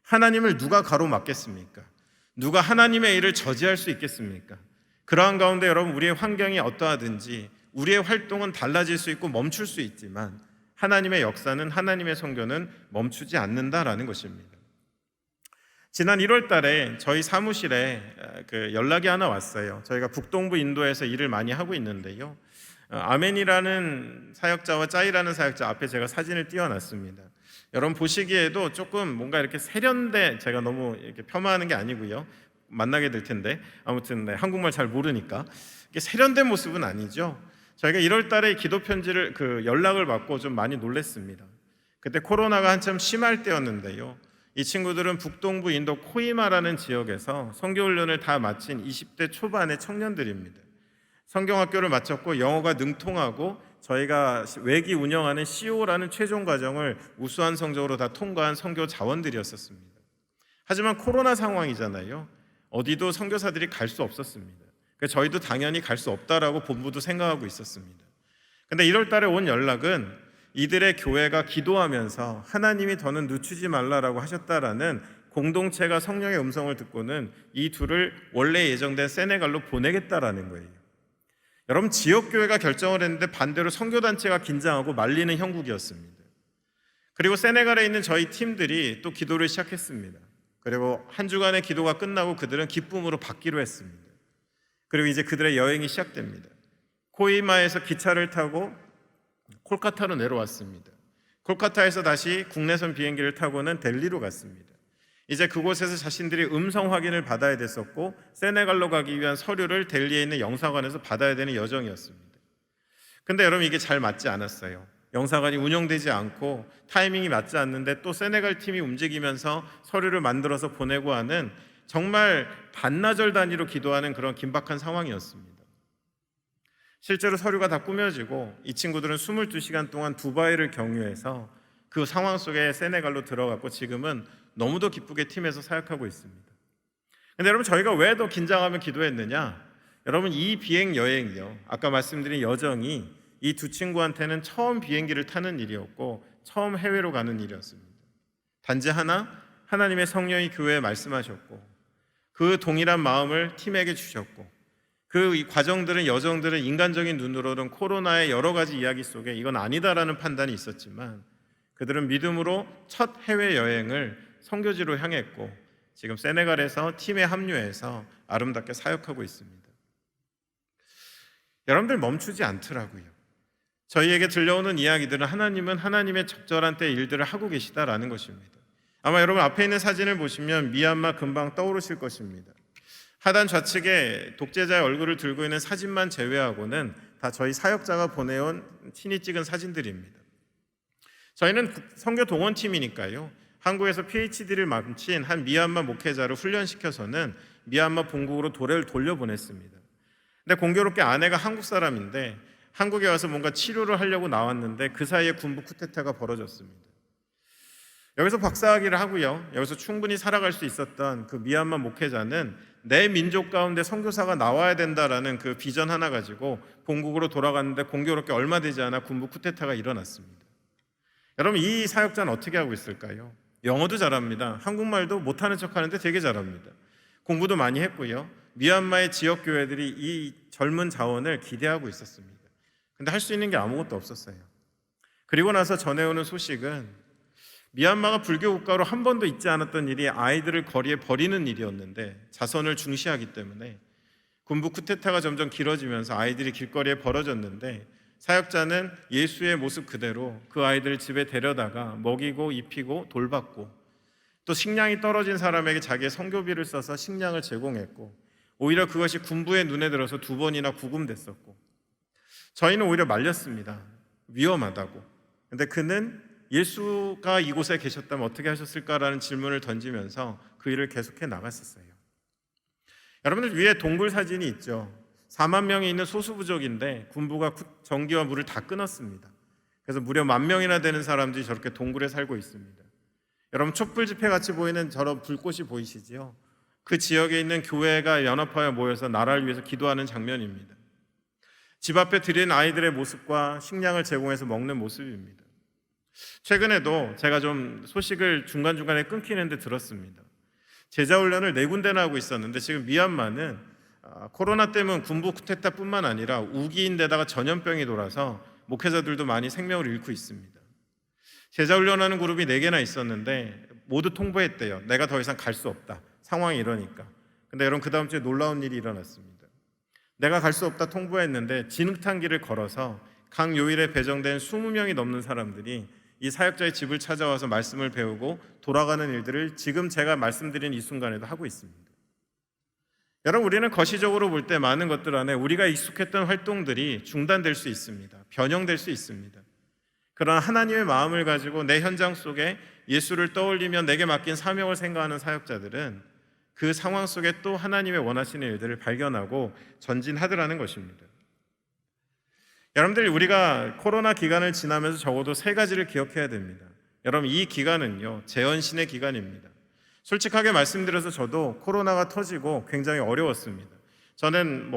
하나님을 누가 가로막겠습니까? 누가 하나님의 일을 저지할 수 있겠습니까? 그러한 가운데 여러분, 우리의 환경이 어떠하든지 우리의 활동은 달라질 수 있고 멈출 수 있지만 하나님의 역사는, 하나님의 선교는 멈추지 않는다라는 것입니다. 지난 1월 달에 저희 사무실에 연락이 하나 왔어요. 저희가 북동부 인도에서 일을 많이 하고 있는데요, 아멘이라는 사역자와 짜이라는 사역자 앞에 제가 사진을 띄워놨습니다. 여러분 보시기에도 조금 뭔가 이렇게 세련돼, 제가 너무 이렇게 폄하하는 게 아니고요, 만나게 될 텐데 아무튼 한국말 잘 모르니까 이게 세련된 모습은 아니죠. 저희가 1월 달에 기도 편지를 연락을 받고 좀 많이 놀랐습니다. 그때 코로나가 한참 심할 때였는데요, 이 친구들은 북동부 인도 코히마라는 지역에서 선교훈련을 다 마친 20대 초반의 청년들입니다. 성경학교를 마쳤고 영어가 능통하고 저희가 외기 운영하는 CO라는 최종 과정을 우수한 성적으로 다 통과한 선교 자원들이었습니다. 하지만 코로나 상황이잖아요. 어디도 선교사들이 갈 수 없었습니다. 그래서 저희도 당연히 갈 수 없다라고 본부도 생각하고 있었습니다. 근데 1월 달에 온 연락은 이들의 교회가 기도하면서 하나님이 더는 늦추지 말라라고 하셨다라는 공동체가 성령의 음성을 듣고는 이 둘을 원래 예정된 세네갈로 보내겠다라는 거예요. 여러분, 지역교회가 결정을 했는데 반대로 선교단체가 긴장하고 말리는 형국이었습니다. 그리고 세네갈에 있는 저희 팀들이 또 기도를 시작했습니다. 그리고 한 주간의 기도가 끝나고 그들은 기쁨으로 받기로 했습니다. 그리고 이제 그들의 여행이 시작됩니다. 코히마에서 기차를 타고 콜카타로 내려왔습니다. 콜카타에서 다시 국내선 비행기를 타고는 델리로 갔습니다. 이제 그곳에서 자신들이 음성 확인을 받아야 됐었고 세네갈로 가기 위한 서류를 델리에 있는 영사관에서 받아야 되는 여정이었습니다. 근데 여러분, 이게 잘 맞지 않았어요. 영사관이 운영되지 않고 타이밍이 맞지 않는데 또 세네갈 팀이 움직이면서 서류를 만들어서 보내고 하는, 정말 반나절 단위로 기도하는 그런 긴박한 상황이었습니다. 실제로 서류가 다 꾸며지고 이 친구들은 22시간 동안 두바이를 경유해서 그 상황 속에 세네갈로 들어갔고 지금은 너무도 기쁘게 팀에서 사역하고 있습니다. 근데 여러분, 저희가 왜 더 긴장하며 기도했느냐? 여러분, 이 비행 여행이요, 아까 말씀드린 여정이 이 두 친구한테는 처음 비행기를 타는 일이었고 처음 해외로 가는 일이었습니다. 단지 하나, 하나님의 성령이 교회에 말씀하셨고 그 동일한 마음을 팀에게 주셨고, 그 과정들은, 여정들은 인간적인 눈으로는 코로나의 여러 가지 이야기 속에 이건 아니다라는 판단이 있었지만 그들은 믿음으로 첫 해외여행을 선교지로 향했고 지금 세네갈에서 팀에 합류해서 아름답게 사역하고 있습니다. 여러분들 멈추지 않더라고요. 저희에게 들려오는 이야기들은 하나님은 하나님의 적절한 때 일들을 하고 계시다라는 것입니다. 아마 여러분 앞에 있는 사진을 보시면 미얀마 금방 떠오르실 것입니다. 하단 좌측에 독재자의 얼굴을 들고 있는 사진만 제외하고는 다 저희 사역자가 보내온 친히 찍은 사진들입니다. 저희는 선교 동원팀이니까요, 한국에서 PhD를 마친 한 미얀마 목회자를 훈련시켜서는 미얀마 본국으로 도래를 돌려보냈습니다. 근데 공교롭게 아내가 한국 사람인데 한국에 와서 뭔가 치료를 하려고 나왔는데 그 사이에 군부 쿠데타가 벌어졌습니다. 여기서 박사학위를 하고요, 여기서 충분히 살아갈 수 있었던 그 미얀마 목회자는 내 민족 가운데 선교사가 나와야 된다라는 그 비전 하나 가지고 본국으로 돌아갔는데 공교롭게 얼마 되지 않아 군부 쿠데타가 일어났습니다. 여러분, 이 사역자는 어떻게 하고 있을까요? 영어도 잘합니다. 한국말도 못하는 척하는데 되게 잘합니다. 공부도 많이 했고요, 미얀마의 지역 교회들이 이 젊은 자원을 기대하고 있었습니다. 근데 할 수 있는 게 아무것도 없었어요. 그리고 나서 전해오는 소식은 미얀마가 불교 국가로 한 번도 있지 않았던 일이 아이들을 거리에 버리는 일이었는데 자선을 중시하기 때문에 군부 쿠데타가 점점 길어지면서 아이들이 길거리에 벌어졌는데 사역자는 예수의 모습 그대로 그 아이들을 집에 데려다가 먹이고 입히고 돌봤고 또 식량이 떨어진 사람에게 자기의 선교비를 써서 식량을 제공했고 오히려 그것이 군부의 눈에 들어서 2번이나 구금됐었고 저희는 오히려 말렸습니다. 위험하다고. 근데 그는 예수가 이곳에 계셨다면 어떻게 하셨을까라는 질문을 던지면서 그 일을 계속해 나갔었어요. 여러분들 위에 동굴 사진이 있죠. 4만 명이 있는 소수부족인데 군부가 전기와 물을 다 끊었습니다. 그래서 무려 10,000명이나 되는 사람들이 저렇게 동굴에 살고 있습니다. 여러분, 촛불 집회 같이 보이는 저런 불꽃이 보이시죠? 그 지역에 있는 교회가 연합하여 모여서 나라를 위해서 기도하는 장면입니다. 집 앞에 들인 아이들의 모습과 식량을 제공해서 먹는 모습입니다. 최근에도 제가 좀 소식을 중간중간에 끊기는데 들었습니다. 제자훈련을 4군데나 하고 있었는데 지금 미얀마는 코로나 때문 군부 쿠데타뿐만 아니라 우기인데다가 전염병이 돌아서 목회자들도 많이 생명을 잃고 있습니다. 제자훈련하는 그룹이 4개나 있었는데 모두 통보했대요. 내가 더 이상 갈 수 없다. 상황이 이러니까. 근데 여러분, 그 다음 주에 놀라운 일이 일어났습니다. 내가 갈 수 없다 통보했는데 진흙탕길을 걸어서 강 요일에 배정된 20명이 넘는 사람들이 이 사역자의 집을 찾아와서 말씀을 배우고 돌아가는 일들을 지금 제가 말씀드린 이 순간에도 하고 있습니다. 여러분, 우리는 거시적으로 볼 때 많은 것들 안에 우리가 익숙했던 활동들이 중단될 수 있습니다. 변형될 수 있습니다. 그러나 하나님의 마음을 가지고 내 현장 속에 예수를 떠올리며 내게 맡긴 사명을 생각하는 사역자들은 그 상황 속에 또 하나님의 원하시는 일들을 발견하고 전진하더라는 것입니다. 여러분들, 우리가 코로나 기간을 지나면서 적어도 3가지를 기억해야 됩니다. 여러분, 이 기간은요, 재헌신의 기간입니다. 솔직하게 말씀드려서 저도 코로나가 터지고 굉장히 어려웠습니다. 저는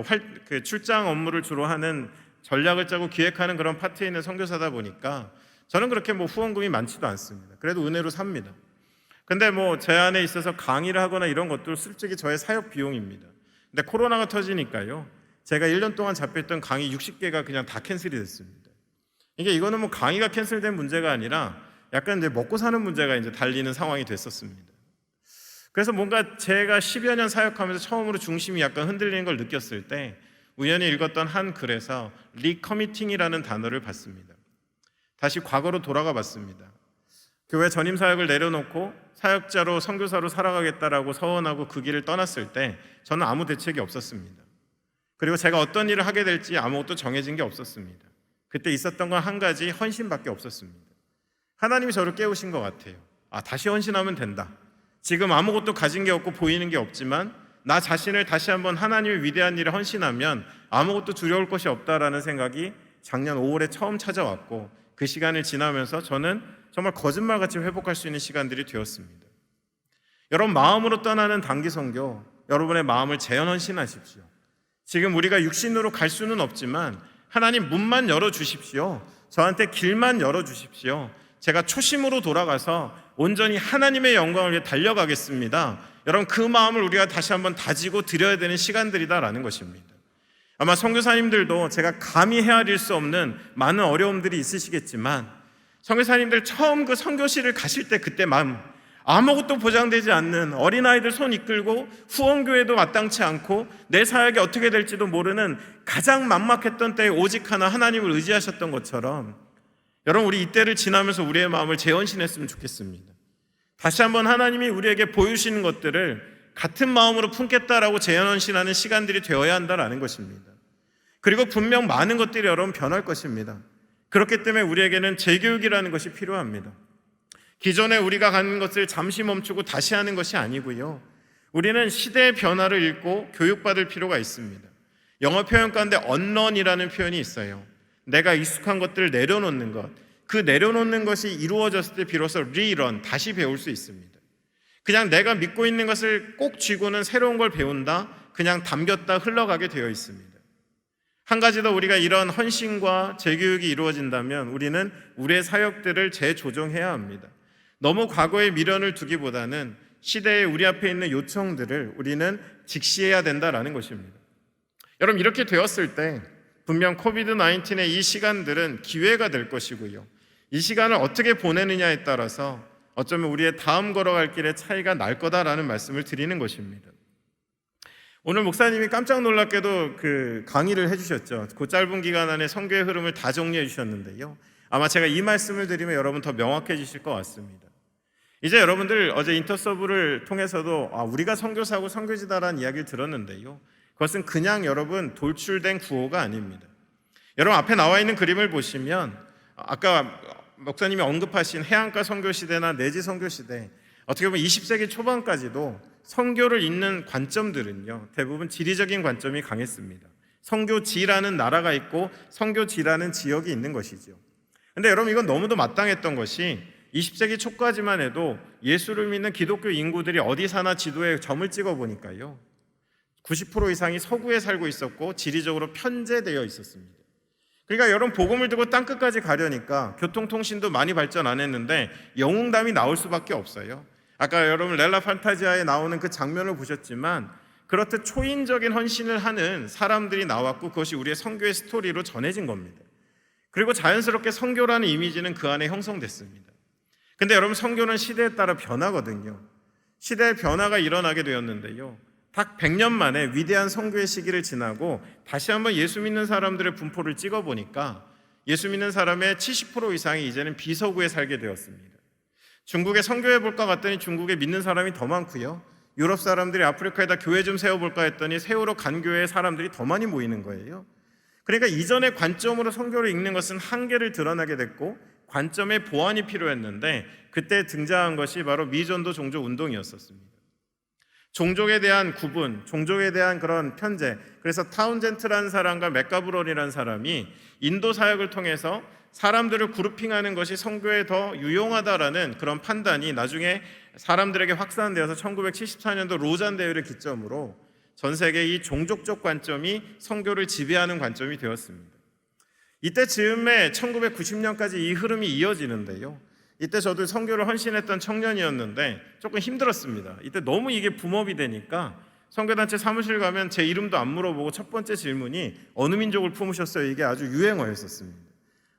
출장 업무를 주로 하는 전략을 짜고 기획하는 그런 파트에 있는 선교사다 보니까 저는 그렇게 후원금이 많지도 않습니다. 그래도 은혜로 삽니다. 근데 제 안에 있어서 강의를 하거나 이런 것도 솔직히 저의 사역 비용입니다. 근데 코로나가 터지니까요, 제가 1년 동안 잡혔던 강의 60개가 그냥 다 캔슬이 됐습니다. 이거는 강의가 캔슬된 문제가 아니라 약간 이제 먹고 사는 문제가 이제 달리는 상황이 됐었습니다. 그래서 뭔가 제가 10여 년 사역하면서 처음으로 중심이 약간 흔들리는 걸 느꼈을 때 우연히 읽었던 한 글에서 리커미팅이라는 단어를 봤습니다. 다시 과거로 돌아가 봤습니다. 교회 전임 사역을 내려놓고 사역자로 선교사로 살아가겠다라고 서원하고 그 길을 떠났을 때 저는 아무 대책이 없었습니다. 그리고 제가 어떤 일을 하게 될지 아무것도 정해진 게 없었습니다. 그때 있었던 건 한 가지, 헌신밖에 없었습니다. 하나님이 저를 깨우신 것 같아요. 다시 헌신하면 된다. 지금 아무것도 가진 게 없고 보이는 게 없지만 나 자신을 다시 한번 하나님의 위대한 일에 헌신하면 아무것도 두려울 것이 없다라는 생각이 작년 5월에 처음 찾아왔고 그 시간을 지나면서 저는 정말 거짓말같이 회복할 수 있는 시간들이 되었습니다. 여러분, 마음으로 떠나는 단기 선교, 여러분의 마음을 재헌신하십시오. 지금 우리가 육신으로 갈 수는 없지만 하나님 문만 열어주십시오. 저한테 길만 열어주십시오. 제가 초심으로 돌아가서 온전히 하나님의 영광을 위해 달려가겠습니다. 여러분, 그 마음을 우리가 다시 한번 다지고 드려야 되는 시간들이다라는 것입니다. 아마 선교사님들도 제가 감히 헤아릴 수 없는 많은 어려움들이 있으시겠지만 선교사님들 처음 그 선교실을 가실 때 그때 마음, 아무것도 보장되지 않는 어린아이들 손 이끌고 후원교회도 마땅치 않고 내 사역이 어떻게 될지도 모르는 가장 막막했던 때에 오직 하나 하나님을 의지하셨던 것처럼 여러분, 우리 이때를 지나면서 우리의 마음을 재헌신했으면 좋겠습니다. 다시 한번 하나님이 우리에게 보여주시는 것들을 같은 마음으로 품겠다라고 재헌신하는 시간들이 되어야 한다는 것입니다. 그리고 분명 많은 것들이 여러분 변할 것입니다. 그렇기 때문에 우리에게는 재교육이라는 것이 필요합니다. 기존에 우리가 가는 것을 잠시 멈추고 다시 하는 것이 아니고요, 우리는 시대의 변화를 읽고 교육받을 필요가 있습니다. 영어 표현 가운데 언런이라는 표현이 있어요. 내가 익숙한 것들을 내려놓는 것, 그 내려놓는 것이 이루어졌을 때 비로소 리런, 다시 배울 수 있습니다. 그냥 내가 믿고 있는 것을 꼭 쥐고는 새로운 걸 배운다, 그냥 담겼다 흘러가게 되어 있습니다. 한 가지 더, 우리가 이런 헌신과 재교육이 이루어진다면 우리는 우리의 사역들을 재조정해야 합니다. 너무 과거에 미련을 두기보다는 시대에 우리 앞에 있는 요청들을 우리는 직시해야 된다는 것입니다. 여러분, 이렇게 되었을 때 분명 코비드-19의 이 시간들은 기회가 될 것이고요, 이 시간을 어떻게 보내느냐에 따라서 어쩌면 우리의 다음 걸어갈 길의 차이가 날 거다라는 말씀을 드리는 것입니다. 오늘 목사님이 깜짝 놀랍게도 강의를 해주셨죠. 그 짧은 기간 안에 선교의 흐름을 다 정리해 주셨는데요, 아마 제가 이 말씀을 드리면 여러분 더 명확해지실 것 같습니다. 이제 여러분들 어제 인터서브를 통해서도 우리가 선교사고 선교지다라는 이야기를 들었는데요, 그것은 그냥 여러분 돌출된 구호가 아닙니다. 여러분, 앞에 나와 있는 그림을 보시면 아까 목사님이 언급하신 해안가 선교시대나 내지 선교시대, 어떻게 보면 20세기 초반까지도 선교를 잇는 관점들은요, 대부분 지리적인 관점이 강했습니다. 선교지라는 나라가 있고 선교지라는 지역이 있는 것이죠. 그런데 여러분, 이건 너무도 마땅했던 것이 20세기 초까지만 해도 예수를 믿는 기독교 인구들이 어디 사나 지도에 점을 찍어 보니까요, 90% 이상이 서구에 살고 있었고 지리적으로 편제되어 있었습니다. 그러니까 여러분, 복음을 들고 땅끝까지 가려니까 교통통신도 많이 발전 안 했는데 영웅담이 나올 수밖에 없어요. 아까 여러분 렐라 판타지아에 나오는 그 장면을 보셨지만 그렇듯 초인적인 헌신을 하는 사람들이 나왔고 그것이 우리의 선교의 스토리로 전해진 겁니다. 그리고 자연스럽게 선교라는 이미지는 그 안에 형성됐습니다. 근데 여러분, 선교는 시대에 따라 변하거든요. 시대의 변화가 일어나게 되었는데요, 딱 100년 만에 위대한 선교의 시기를 지나고 다시 한번 예수 믿는 사람들의 분포를 찍어보니까 예수 믿는 사람의 70% 이상이 이제는 비서구에 살게 되었습니다. 중국에 선교해볼까 갔더니 중국에 믿는 사람이 더 많고요, 유럽 사람들이 아프리카에다 교회 좀 세워볼까 했더니 세우러 간 교회에 사람들이 더 많이 모이는 거예요. 그러니까 이전의 관점으로 선교를 읽는 것은 한계를 드러나게 됐고 관점의 보완이 필요했는데, 그때 등장한 것이 바로 미전도 종족 운동이었었습니다. 종족에 대한 구분, 종족에 대한 그런 편제. 그래서 타운젠트라는 사람과 맥가브론이라는 사람이 인도 사역을 통해서 사람들을 그룹핑하는 것이 선교에 더 유용하다라는 그런 판단이 나중에 사람들에게 확산되어서 1974년도 로잔 대회를 기점으로 전 세계 이 종족적 관점이 선교를 지배하는 관점이 되었습니다. 이때 즈음에 1990년까지 이 흐름이 이어지는데요, 이때 저도 선교를 헌신했던 청년이었는데 조금 힘들었습니다. 이때 너무 이게 붐업이 되니까 선교단체 사무실 가면 제 이름도 안 물어보고 첫 번째 질문이 어느 민족을 품으셨어요? 이게 아주 유행어였었습니다.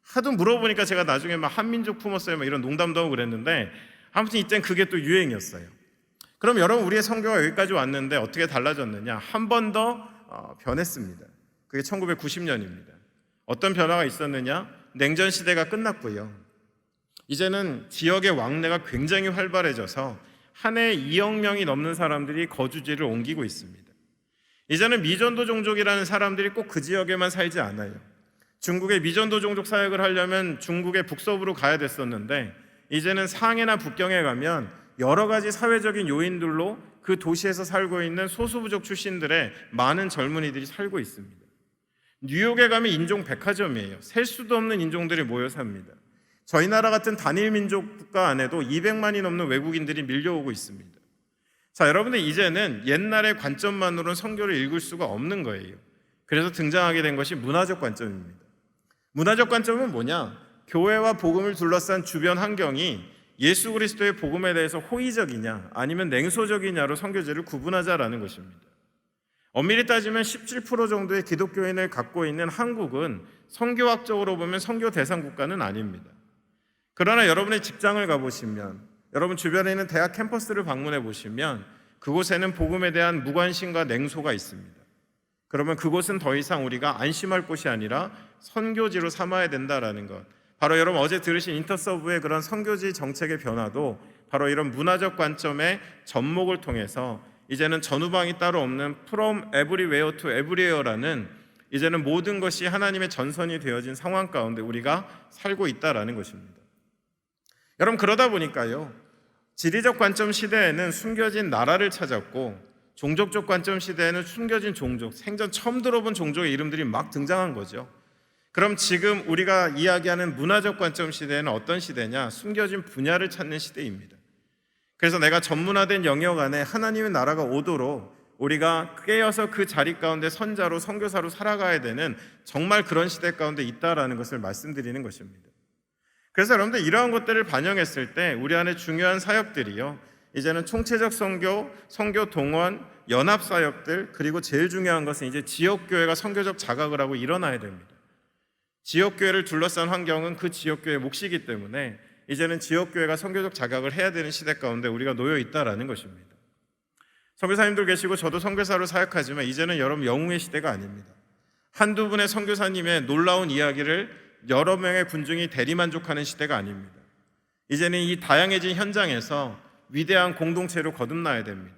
하도 물어보니까 제가 나중에 막 한민족 품었어요 막 이런 농담도 하고 그랬는데, 아무튼 이땐 그게 또 유행이었어요. 그럼 여러분, 우리의 선교가 여기까지 왔는데 어떻게 달라졌느냐? 한 번 더 변했습니다. 그게 1990년입니다. 어떤 변화가 있었느냐? 냉전 시대가 끝났고요, 이제는 지역의 왕래가 굉장히 활발해져서 한 해에 2억 명이 넘는 사람들이 거주지를 옮기고 있습니다. 이제는 미전도 종족이라는 사람들이 꼭 그 지역에만 살지 않아요. 중국의 미전도 종족 사역을 하려면 중국의 북서부로 가야 됐었는데 이제는 상해나 북경에 가면 여러 가지 사회적인 요인들로 그 도시에서 살고 있는 소수부족 출신들의 많은 젊은이들이 살고 있습니다. 뉴욕에 가면 인종 백화점이에요. 셀 수도 없는 인종들이 모여 삽니다. 저희 나라 같은 단일 민족 국가 안에도 200만이 넘는 외국인들이 밀려오고 있습니다. 자, 여러분들, 이제는 옛날의 관점만으로는 선교를 읽을 수가 없는 거예요. 그래서 등장하게 된 것이 문화적 관점입니다. 문화적 관점은 뭐냐? 교회와 복음을 둘러싼 주변 환경이 예수 그리스도의 복음에 대해서 호의적이냐 아니면 냉소적이냐로 선교제를 구분하자라는 것입니다. 엄밀히 따지면 17% 정도의 기독교인을 갖고 있는 한국은 선교학적으로 보면 선교 대상 국가는 아닙니다. 그러나 여러분의 직장을 가보시면, 여러분 주변에 있는 대학 캠퍼스를 방문해 보시면 그곳에는 복음에 대한 무관심과 냉소가 있습니다. 그러면 그곳은 더 이상 우리가 안심할 곳이 아니라 선교지로 삼아야 된다라는 것. 바로 여러분 어제 들으신 인터서브의 그런 선교지 정책의 변화도 바로 이런 문화적 관점의 접목을 통해서 이제는 전후방이 따로 없는 From Everywhere to Everywhere라는 이제는 모든 것이 하나님의 전선이 되어진 상황 가운데 우리가 살고 있다라는 것입니다. 여러분 그러다 보니까요, 지리적 관점 시대에는 숨겨진 나라를 찾았고 종족적 관점 시대에는 숨겨진 종족, 생전 처음 들어본 종족의 이름들이 막 등장한 거죠. 그럼 지금 우리가 이야기하는 문화적 관점 시대에는 어떤 시대냐? 숨겨진 분야를 찾는 시대입니다. 그래서 내가 전문화된 영역 안에 하나님의 나라가 오도록 우리가 깨어서 그 자리 가운데 선자로 선교사로 살아가야 되는 정말 그런 시대 가운데 있다라는 것을 말씀드리는 것입니다. 그래서 여러분들 이러한 것들을 반영했을 때 우리 안에 중요한 사역들이요, 이제는 총체적 선교, 선교 동원, 연합 사역들, 그리고 제일 중요한 것은 이제 지역교회가 선교적 자각을 하고 일어나야 됩니다. 지역교회를 둘러싼 환경은 그 지역교회의 몫이기 때문에 이제는 지역교회가 선교적 자각을 해야 되는 시대 가운데 우리가 놓여 있다라는 것입니다. 선교사님들 계시고 저도 선교사로 사역하지만 이제는 여러분 영웅의 시대가 아닙니다. 한두 분의 선교사님의 놀라운 이야기를 여러 명의 군중이 대리만족하는 시대가 아닙니다. 이제는 이 다양해진 현장에서 위대한 공동체로 거듭나야 됩니다.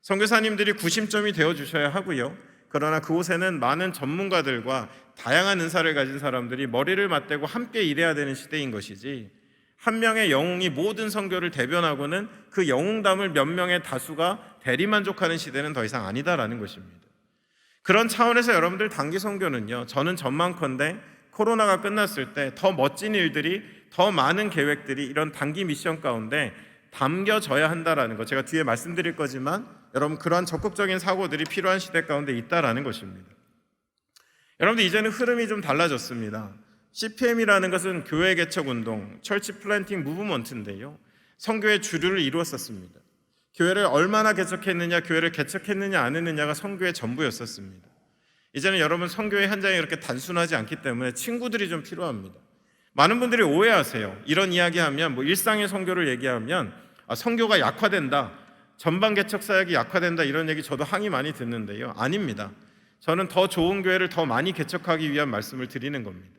선교사님들이 구심점이 되어주셔야 하고요, 그러나 그곳에는 많은 전문가들과 다양한 은사를 가진 사람들이 머리를 맞대고 함께 일해야 되는 시대인 것이지, 한 명의 영웅이 모든 선교를 대변하고는 그 영웅담을 몇 명의 다수가 대리만족하는 시대는 더 이상 아니다라는 것입니다. 그런 차원에서 여러분들 단기 선교는요, 저는 전망컨대 코로나가 끝났을 때 더 멋진 일들이, 더 많은 계획들이 이런 단기 미션 가운데 담겨져야 한다라는 것, 제가 뒤에 말씀드릴 거지만 여러분 그러한 적극적인 사고들이 필요한 시대 가운데 있다라는 것입니다. 여러분들 이제는 흐름이 좀 달라졌습니다. CPM이라는 것은 교회 개척 운동, 철치 플랜팅 무브먼트인데요, 선교의 주류를 이루었었습니다. 교회를 얼마나 개척했느냐, 교회를 개척했느냐 안 했느냐가 선교의 전부였었습니다. 이제는 여러분 선교의 현장이 그렇게 단순하지 않기 때문에 친구들이 좀 필요합니다. 많은 분들이 오해하세요. 이런 이야기하면 일상의 선교를 얘기하면 선교가 약화된다, 전방 개척 사역이 약화된다, 이런 얘기 저도 항의 많이 듣는데요, 아닙니다. 저는 더 좋은 교회를 더 많이 개척하기 위한 말씀을 드리는 겁니다.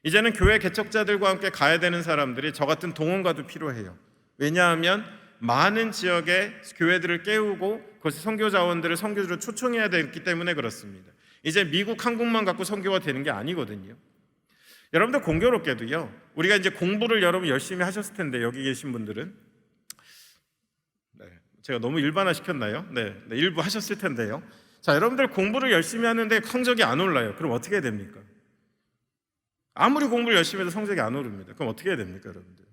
이제는 교회 개척자들과 함께 가야 되는 사람들이 저 같은 동원가도 필요해요. 왜냐하면 많은 지역의 교회들을 깨우고 그것이 선교 자원들을 선교지로 초청해야 되기 때문에 그렇습니다. 이제 미국 한국만 갖고 선교가 되는 게 아니거든요. 여러분들 공교롭게도요, 우리가 이제 공부를 여러분 열심히 하셨을 텐데, 여기 계신 분들은 제가 너무 일반화 시켰나요? 네, 일부 하셨을 텐데요. 자, 여러분들 공부를 열심히 하는데 성적이 안 올라요. 그럼 어떻게 해야 됩니까? 아무리 공부를 열심히 해도 성적이 안 오릅니다. 그럼 어떻게 해야 됩니까, 여러분들?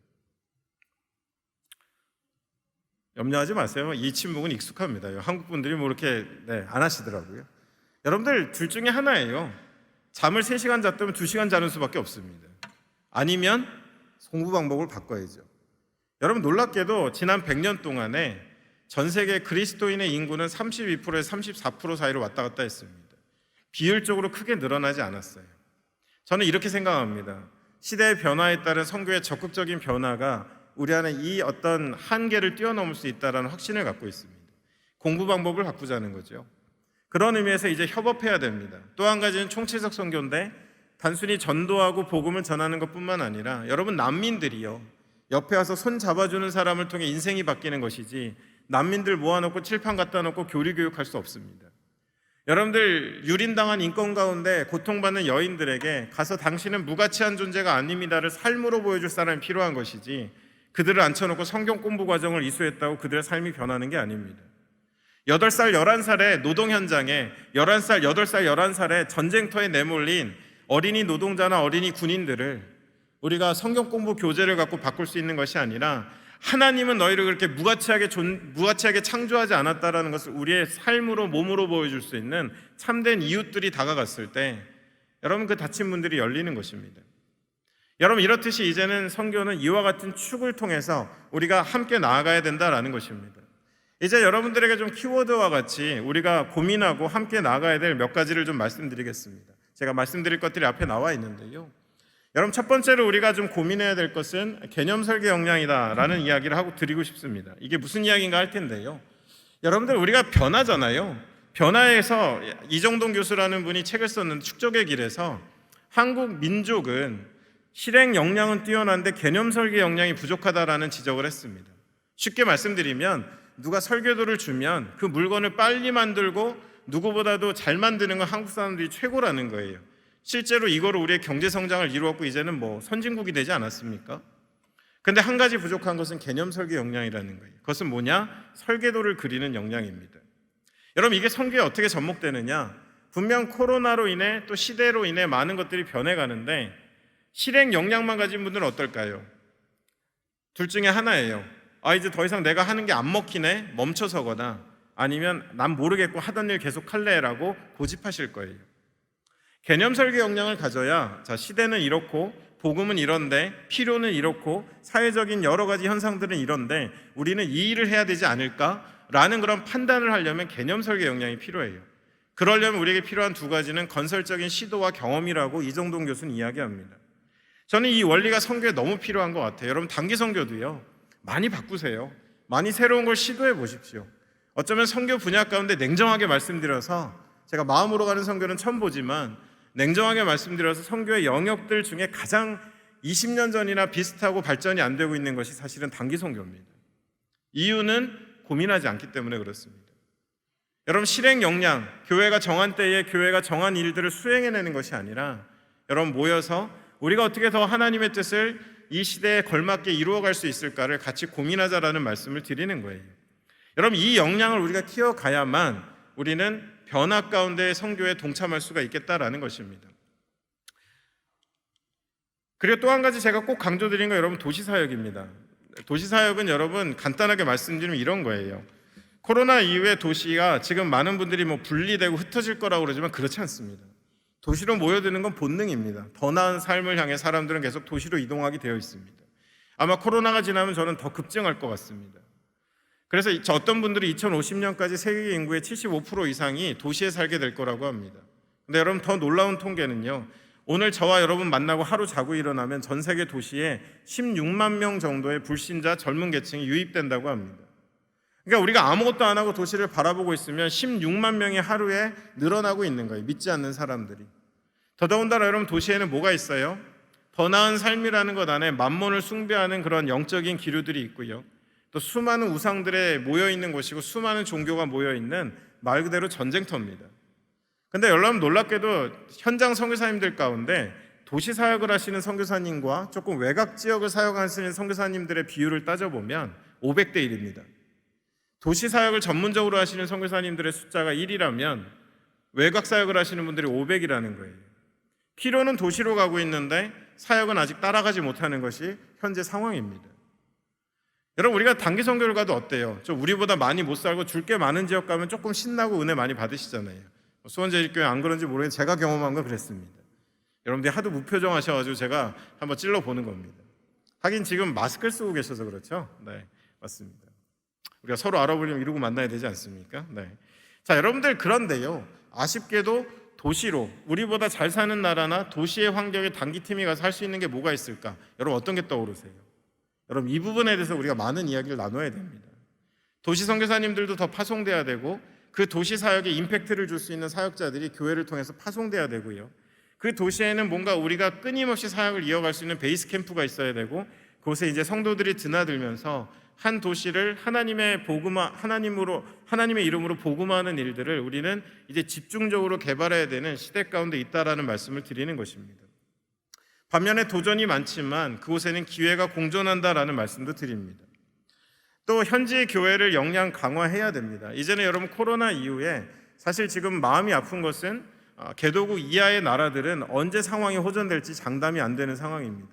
염려하지 마세요. 이 침묵은 익숙합니다. 한국 분들이 이렇게 안 하시더라고요. 여러분들 둘 중에 하나예요. 잠을 3시간 잤다면 2시간 자는 수밖에 없습니다. 아니면 공부 방법을 바꿔야죠. 여러분 놀랍게도 지난 100년 동안에 전 세계 그리스도인의 인구는 32%에서 34% 사이로 왔다 갔다 했습니다. 비율적으로 크게 늘어나지 않았어요. 저는 이렇게 생각합니다. 시대의 변화에 따른 선교의 적극적인 변화가 우리 안에 이 어떤 한계를 뛰어넘을 수 있다는 확신을 갖고 있습니다. 공부 방법을 바꾸자는 거죠. 그런 의미에서 이제 협업해야 됩니다. 또 한 가지는 총체적 선교인데, 단순히 전도하고 복음을 전하는 것뿐만 아니라 여러분 난민들이요, 옆에 와서 손 잡아주는 사람을 통해 인생이 바뀌는 것이지, 난민들 모아놓고 칠판 갖다 놓고 교리 교육할 수 없습니다. 여러분들 유린당한 인권 가운데 고통받는 여인들에게 가서 당신은 무가치한 존재가 아닙니다를 삶으로 보여줄 사람이 필요한 것이지, 그들을 앉혀놓고 성경 공부 과정을 이수했다고 그들의 삶이 변하는 게 아닙니다. 8살, 11살의 노동 현장에 11살, 8살, 11살의 전쟁터에 내몰린 어린이 노동자나 어린이 군인들을 우리가 성경 공부 교재를 갖고 바꿀 수 있는 것이 아니라, 하나님은 너희를 그렇게 무가치하게 창조하지 않았다라는 것을 우리의 삶으로, 몸으로 보여줄 수 있는 참된 이웃들이 다가갔을 때 여러분 그 다친 문들이 열리는 것입니다. 여러분 이렇듯이 이제는 선교는 이와 같은 축을 통해서 우리가 함께 나아가야 된다라는 것입니다. 이제 여러분들에게 좀 키워드와 같이 우리가 고민하고 함께 나아가야 될 몇 가지를 좀 말씀드리겠습니다. 제가 말씀드릴 것들이 앞에 나와 있는데요, 여러분, 첫 번째로 우리가 좀 고민해야 될 것은 개념 설계 역량이다라는 이야기를 하고 드리고 싶습니다. 이게 무슨 이야기인가 할 텐데요. 여러분들, 우리가 변화잖아요. 변화에서 이정동 교수라는 분이 책을 썼는데, 축적의 길에서 한국 민족은 실행 역량은 뛰어난데 개념 설계 역량이 부족하다라는 지적을 했습니다. 쉽게 말씀드리면 누가 설계도를 주면 그 물건을 빨리 만들고 누구보다도 잘 만드는 건 한국 사람들이 최고라는 거예요. 실제로 이거로 우리의 경제 성장을 이루었고 이제는 선진국이 되지 않았습니까? 근데 한 가지 부족한 것은 개념 설계 역량이라는 거예요. 그것은 뭐냐? 설계도를 그리는 역량입니다. 여러분, 이게 선교에 어떻게 접목되느냐? 분명 코로나로 인해 또 시대로 인해 많은 것들이 변해가는데 실행 역량만 가진 분들은 어떨까요? 둘 중에 하나예요. 이제 더 이상 내가 하는 게 안 먹히네, 멈춰서거나 아니면 난 모르겠고 하던 일 계속 할래라고 고집하실 거예요. 개념 설계 역량을 가져야 시대는 이렇고 복음은 이런데 필요는 이렇고 사회적인 여러 가지 현상들은 이런데 우리는 이 일을 해야 되지 않을까라는 그런 판단을 하려면 개념 설계 역량이 필요해요. 그러려면 우리에게 필요한 두 가지는 건설적인 시도와 경험이라고 이정동 교수는 이야기합니다. 저는 이 원리가 선교에 너무 필요한 것 같아요. 여러분, 단기 선교도요, 많이 바꾸세요. 많이 새로운 걸 시도해 보십시오. 어쩌면 선교 분야 가운데 냉정하게 말씀드려서, 제가 마음으로 가는 선교는 처음 보지만 냉정하게 말씀드려서 선교의 영역들 중에 가장 20년 전이나 비슷하고 발전이 안 되고 있는 것이 사실은 단기 선교입니다. 이유는 고민하지 않기 때문에 그렇습니다. 여러분, 실행 역량, 교회가 정한 때에 교회가 정한 일들을 수행해내는 것이 아니라 여러분 모여서 우리가 어떻게 더 하나님의 뜻을 이 시대에 걸맞게 이루어갈 수 있을까를 같이 고민하자라는 말씀을 드리는 거예요. 여러분, 이 역량을 우리가 키워가야만 우리는 변화 가운데 선교에 동참할 수가 있겠다라는 것입니다. 그리고 또 한 가지 제가 꼭 강조드린 건 여러분 도시사역입니다. 도시사역은 여러분 간단하게 말씀드리면 이런 거예요. 코로나 이후에 도시가 지금 많은 분들이 분리되고 흩어질 거라고 그러지만 그렇지 않습니다. 도시로 모여드는 건 본능입니다. 더 나은 삶을 향해 사람들은 계속 도시로 이동하게 되어 있습니다. 아마 코로나가 지나면 저는 더 급증할 것 같습니다. 그래서 어떤 분들이 2050년까지 세계 인구의 75% 이상이 도시에 살게 될 거라고 합니다. 근데 여러분, 더 놀라운 통계는요, 오늘 저와 여러분 만나고 하루 자고 일어나면 전 세계 도시에 16만 명 정도의 불신자 젊은 계층이 유입된다고 합니다. 그러니까 우리가 아무것도 안 하고 도시를 바라보고 있으면 16만 명이 하루에 늘어나고 있는 거예요. 믿지 않는 사람들이. 더더군다나 여러분, 도시에는 뭐가 있어요? 더 나은 삶이라는 것 안에 만몬을 숭배하는 그런 영적인 기류들이 있고요, 또 수많은 우상들에 모여있는 곳이고 수많은 종교가 모여있는 말 그대로 전쟁터입니다. 근데 여러분, 놀랍게도 현장 선교사님들 가운데 도시 사역을 하시는 선교사님과 조금 외곽 지역을 사역하시는 선교사님들의 비율을 따져보면 500대 1입니다. 도시 사역을 전문적으로 하시는 선교사님들의 숫자가 1이라면 외곽 사역을 하시는 분들이 500이라는 거예요. 필요는 도시로 가고 있는데 사역은 아직 따라가지 못하는 것이 현재 상황입니다. 여러분, 우리가 단기 선교를 가도 어때요? 우리보다 많이 못 살고 줄 게 많은 지역 가면 조금 신나고 은혜 많이 받으시잖아요. 수원제일교회 안 그런지 모르겠는데 제가 경험한 건 그랬습니다. 여러분들이 하도 무표정하셔가지고 제가 한번 찔러보는 겁니다. 하긴 지금 마스크를 쓰고 계셔서 그렇죠? 네, 맞습니다. 우리가 서로 알아보려면 이러고 만나야 되지 않습니까? 네. 자, 여러분들, 그런데요, 아쉽게도 도시로, 우리보다 잘 사는 나라나 도시의 환경에 단기팀이 가서 할 수 있는 게 뭐가 있을까? 여러분, 어떤 게 떠오르세요? 여러분, 이 부분에 대해서 우리가 많은 이야기를 나눠야 됩니다. 도시 선교사님들도 더 파송돼야 되고, 그 도시 사역에 임팩트를 줄 수 있는 사역자들이 교회를 통해서 파송돼야 되고요, 그 도시에는 뭔가 우리가 끊임없이 사역을 이어갈 수 있는 베이스 캠프가 있어야 되고, 그곳에 이제 성도들이 드나들면서 한 도시를 하나님의 이름으로 복음하는 일들을 우리는 이제 집중적으로 개발해야 되는 시대 가운데 있다라는 말씀을 드리는 것입니다. 반면에 도전이 많지만 그곳에는 기회가 공존한다라는 말씀도 드립니다. 또 현지 교회를 역량 강화해야 됩니다. 이제는 여러분, 코로나 이후에 사실 지금 마음이 아픈 것은 개도국 이하의 나라들은 언제 상황이 호전될지 장담이 안 되는 상황입니다.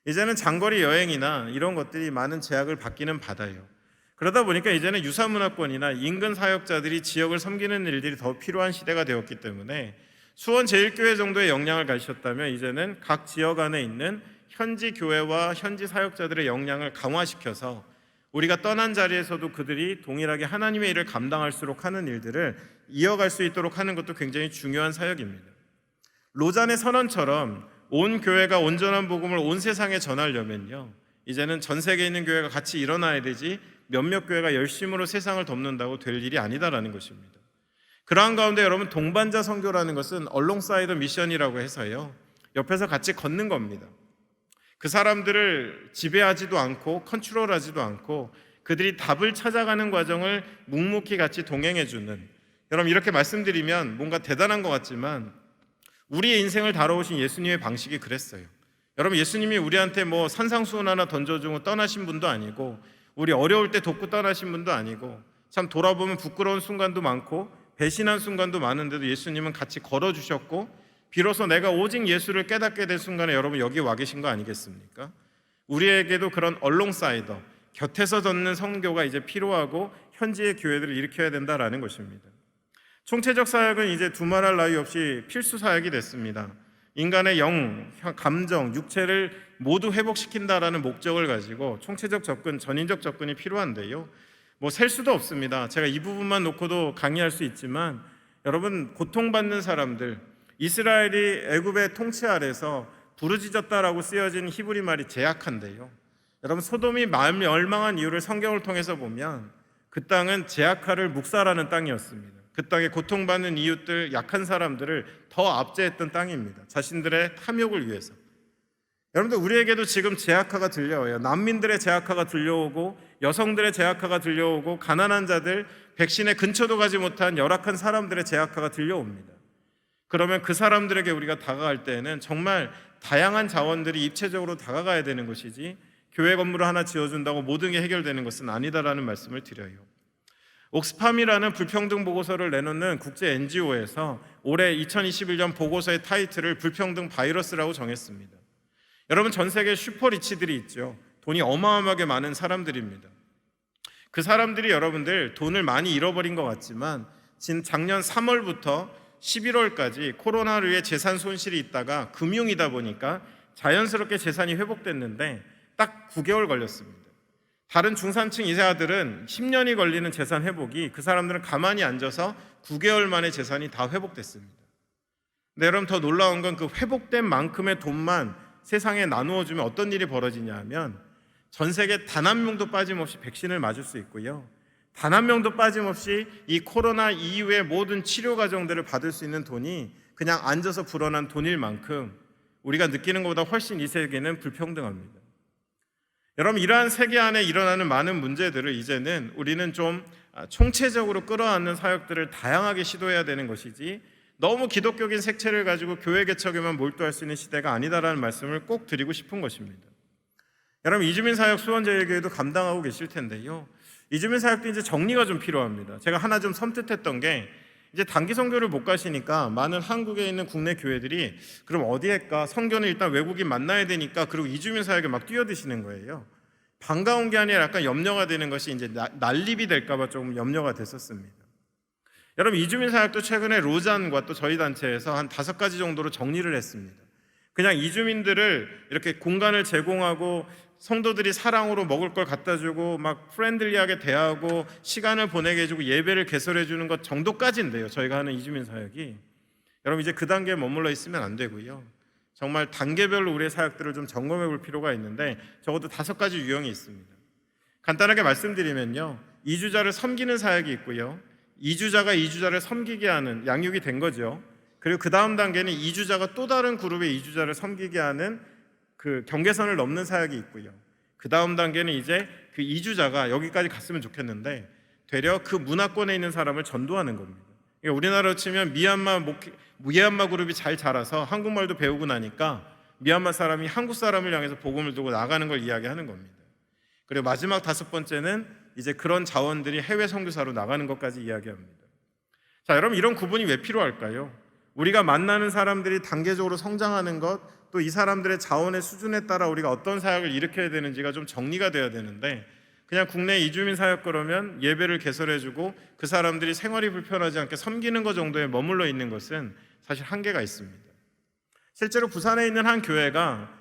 이제는 장거리 여행이나 이런 것들이 많은 제약을 받기는 받아요. 그러다 보니까 이제는 유사문화권이나 인근 사역자들이 지역을 섬기는 일들이 더 필요한 시대가 되었기 때문에 수원제일교회 정도의 역량을 가지셨다면 이제는 각 지역 안에 있는 현지 교회와 현지 사역자들의 역량을 강화시켜서 우리가 떠난 자리에서도 그들이 동일하게 하나님의 일을 감당할수록 하는 일들을 이어갈 수 있도록 하는 것도 굉장히 중요한 사역입니다. 로잔의 선언처럼 온 교회가 온전한 복음을 온 세상에 전하려면요, 이제는 전 세계에 있는 교회가 같이 일어나야 되지 몇몇 교회가 열심으로 세상을 덮는다고 될 일이 아니다라는 것입니다. 그러한 가운데 여러분, 동반자 선교라는 것은 얼롱사이드 미션이라고 해서요, 옆에서 같이 걷는 겁니다. 그 사람들을 지배하지도 않고 컨트롤하지도 않고 그들이 답을 찾아가는 과정을 묵묵히 같이 동행해주는, 여러분 이렇게 말씀드리면 뭔가 대단한 것 같지만 우리의 인생을 다뤄오신 예수님의 방식이 그랬어요. 여러분, 예수님이 우리한테 뭐 산상수훈 하나 던져주고 떠나신 분도 아니고, 우리 어려울 때 돕고 떠나신 분도 아니고, 참 돌아보면 부끄러운 순간도 많고 배신한 순간도 많은데도 예수님은 같이 걸어주셨고, 비로소 내가 오직 예수를 깨닫게 된 순간에 여러분 여기 와 계신 거 아니겠습니까? 우리에게도 그런 얼롱사이더, 곁에서 걷는 선교가 이제 필요하고 현지의 교회들을 일으켜야 된다라는 것입니다. 총체적 사역은 이제 두말할 나위 없이 필수 사역이 됐습니다. 인간의 영, 감정, 육체를 모두 회복시킨다라는 목적을 가지고 총체적 접근, 전인적 접근이 필요한데요, 뭐 셀 수도 없습니다. 제가 이 부분만 놓고도 강의할 수 있지만, 여러분 고통받는 사람들, 이스라엘이 애굽의 통치 아래서 부르짖었다라고 쓰여진 히브리 말이 제약한데요, 여러분 소돔이 멸망한 이유를 성경을 통해서 보면 그 땅은 제약하를 묵살하는 땅이었습니다. 그 땅에 고통받는 이웃들, 약한 사람들을 더 압제했던 땅입니다. 자신들의 탐욕을 위해서. 여러분들, 우리에게도 지금 제약하가 들려와요. 난민들의 제약하가 들려오고, 여성들의 제약하가 들려오고, 가난한 자들, 백신의 근처도 가지 못한 열악한 사람들의 제약하가 들려옵니다. 그러면 그 사람들에게 우리가 다가갈 때에는 정말 다양한 자원들이 입체적으로 다가가야 되는 것이지, 교회 건물을 하나 지어준다고 모든 게 해결되는 것은 아니다라는 말씀을 드려요. 옥스팜이라는 불평등 보고서를 내놓는 국제 NGO에서 올해 2021년 보고서의 타이틀을 불평등 바이러스라고 정했습니다. 여러분, 전 세계 슈퍼리치들이 있죠. 돈이 어마어마하게 많은 사람들입니다. 그 사람들이 여러분들 돈을 많이 잃어버린 것 같지만 작년 3월부터 11월까지 코로나로 인해 재산 손실이 있다가 금융이다 보니까 자연스럽게 재산이 회복됐는데 딱 9개월 걸렸습니다. 다른 중산층 이자들은 10년이 걸리는 재산 회복이, 그 사람들은 가만히 앉아서 9개월 만에 재산이 다 회복됐습니다. 근데 여러분, 더 놀라운 건 그 회복된 만큼의 돈만 세상에 나누어주면 어떤 일이 벌어지냐 하면, 전 세계 단 한 명도 빠짐없이 백신을 맞을 수 있고요, 단 한 명도 빠짐없이 이 코로나 이후의 모든 치료 과정들을 받을 수 있는 돈이 그냥 앉아서 불어난 돈일 만큼 우리가 느끼는 것보다 훨씬 이 세계는 불평등합니다. 여러분, 이러한 세계 안에 일어나는 많은 문제들을 이제는 우리는 좀 총체적으로 끌어안는 사역들을 다양하게 시도해야 되는 것이지, 너무 기독교적인 색채를 가지고 교회 개척에만 몰두할 수 있는 시대가 아니다라는 말씀을 꼭 드리고 싶은 것입니다. 여러분, 이주민 사역 수원제일교회도 감당하고 계실 텐데요, 이주민 사역도 이제 정리가 좀 필요합니다. 제가 하나 좀 섬뜩했던 게, 이제 단기 선교를 못 가시니까 많은 한국에 있는 국내 교회들이 그럼 어디에 할까? 선교는 일단 외국인 만나야 되니까, 그리고 이주민 사역에 막 뛰어드시는 거예요. 반가운 게 아니라 약간 염려가 되는 것이 이제 난립이 될까 봐 조금 염려가 됐었습니다. 여러분, 이주민 사역도 최근에 로잔과 또 저희 단체에서 한 5가지 정도로 정리를 했습니다. 그냥 이주민들을 이렇게 공간을 제공하고 성도들이 사랑으로 먹을 걸 갖다 주고 막 프렌들리하게 대하고 시간을 보내게 해주고 예배를 개설해 주는 것 정도까지인데요, 저희가 하는 이주민 사역이. 여러분, 이제 그 단계에 머물러 있으면 안 되고요, 정말 단계별로 우리의 사역들을 좀 점검해 볼 필요가 있는데, 적어도 5가지 유형이 있습니다. 간단하게 말씀드리면요, 이주자를 섬기는 사역이 있고요, 이주자가 이주자를 섬기게 하는, 양육이 된 거죠. 그리고 그 다음 단계는 이주자가 또 다른 그룹의 이주자를 섬기게 하는 그 경계선을 넘는 사역이 있고요, 그 다음 단계는 이제 그 이주자가 여기까지 갔으면 좋겠는데 되려 그 문화권에 있는 사람을 전도하는 겁니다. 그러니까 우리나라로 치면 미얀마 그룹이 잘 자라서 한국말도 배우고 나니까 미얀마 사람이 한국 사람을 향해서 복음을 두고 나가는 걸 이야기하는 겁니다. 그리고 마지막 5번째는 이제 그런 자원들이 해외 선교사로 나가는 것까지 이야기합니다. 자, 여러분, 이런 구분이 왜 필요할까요? 우리가 만나는 사람들이 단계적으로 성장하는 것, 또 이 사람들의 자원의 수준에 따라 우리가 어떤 사역을 일으켜야 되는지가 좀 정리가 돼야 되는데, 그냥 국내 이주민 사역 그러면 예배를 개설해주고 그 사람들이 생활이 불편하지 않게 섬기는 것 정도에 머물러 있는 것은 사실 한계가 있습니다. 실제로 부산에 있는 한 교회가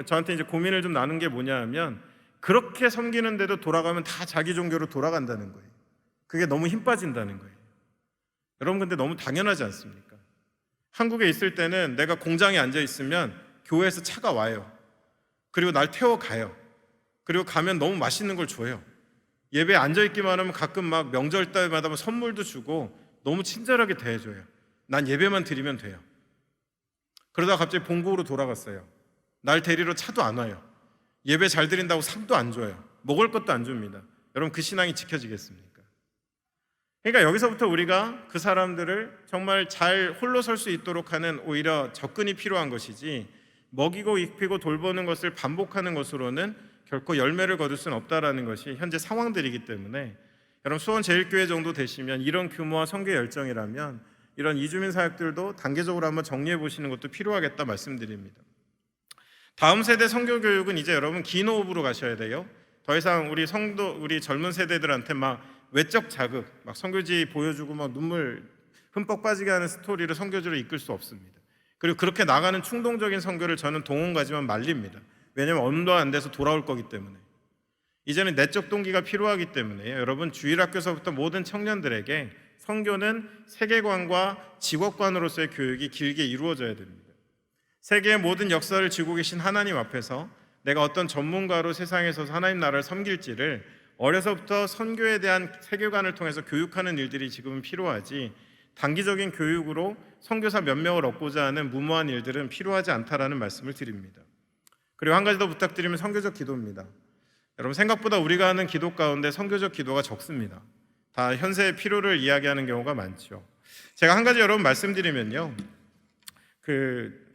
저한테 이제 고민을 좀 나눈 게 뭐냐 하면, 그렇게 섬기는데도 돌아가면 다 자기 종교로 돌아간다는 거예요. 그게 너무 힘 빠진다는 거예요. 여러분, 근데 너무 당연하지 않습니까? 한국에 있을 때는 내가 공장에 앉아 있으면 교회에서 차가 와요. 그리고 날 태워 가요. 그리고 가면 너무 맛있는 걸 줘요. 예배에 앉아있기만 하면 가끔 막 명절 때마다 선물도 주고 너무 친절하게 대해줘요. 난 예배만 드리면 돼요. 그러다가 갑자기 본국으로 돌아갔어요. 날 데리러 차도 안 와요. 예배 잘 드린다고 상도 안 줘요. 먹을 것도 안 줍니다. 여러분, 그 신앙이 지켜지겠습니까? 그러니까 여기서부터 우리가 그 사람들을 정말 잘 홀로 설 수 있도록 하는 오히려 접근이 필요한 것이지, 먹이고 입히고 돌보는 것을 반복하는 것으로는 결코 열매를 거둘 수는 없다라는 것이 현재 상황들이기 때문에, 여러분 수원제일교회 정도 되시면, 이런 규모와 선교 열정이라면 이런 이주민 사역들도 단계적으로 한번 정리해 보시는 것도 필요하겠다 말씀드립니다. 다음 세대 선교 교육은 이제 여러분 기노업으로 가셔야 돼요. 더 이상 우리 성도, 우리 젊은 세대들한테 막 외적 자극, 막 선교지 보여주고 막 눈물 흠뻑 빠지게 하는 스토리를 선교지로 이끌 수 없습니다. 그리고 그렇게 나가는 충동적인 선교를 저는 동원가지만 말립니다. 왜냐하면 언도 안 돼서 돌아올 거기 때문에. 이제는 내적 동기가 필요하기 때문에 여러분, 주일학교서부터 모든 청년들에게 선교는 세계관과 직업관으로서의 교육이 길게 이루어져야 됩니다. 세계의 모든 역사를 쥐고 계신 하나님 앞에서 내가 어떤 전문가로 세상에 서서 하나님 나라를 섬길지를 어려서부터 선교에 대한 세계관을 통해서 교육하는 일들이 지금은 필요하지, 단기적인 교육으로 선교사 몇 명을 얻고자 하는 무모한 일들은 필요하지 않다라는 말씀을 드립니다. 그리고 한 가지 더 부탁드리면 선교적 기도입니다. 여러분, 생각보다 우리가 하는 기도 가운데 선교적 기도가 적습니다. 다 현세의 필요를 이야기하는 경우가 많죠. 제가 한 가지 여러분 말씀드리면요,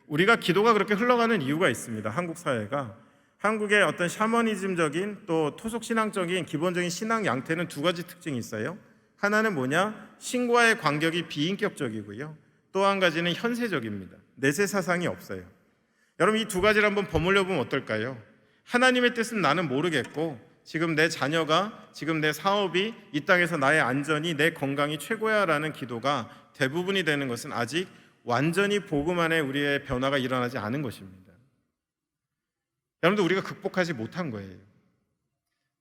우리가 기도가 그렇게 흘러가는 이유가 있습니다. 한국 사회가, 한국의 어떤 샤머니즘적인 또 토속신앙적인 기본적인 신앙 양태는 두 가지 특징이 있어요. 하나는 뭐냐? 신과의 관격이 비인격적이고요, 또 한 가지는 현세적입니다. 내세 사상이 없어요. 여러분, 이 두 가지를 한번 버무려 보면 어떨까요? 하나님의 뜻은 나는 모르겠고, 지금 내 자녀가, 지금 내 사업이, 이 땅에서 나의 안전이, 내 건강이 최고야 라는 기도가 대부분이 되는 것은 아직 완전히 복음 안에 우리의 변화가 일어나지 않은 것입니다. 여러분들, 우리가 극복하지 못한 거예요.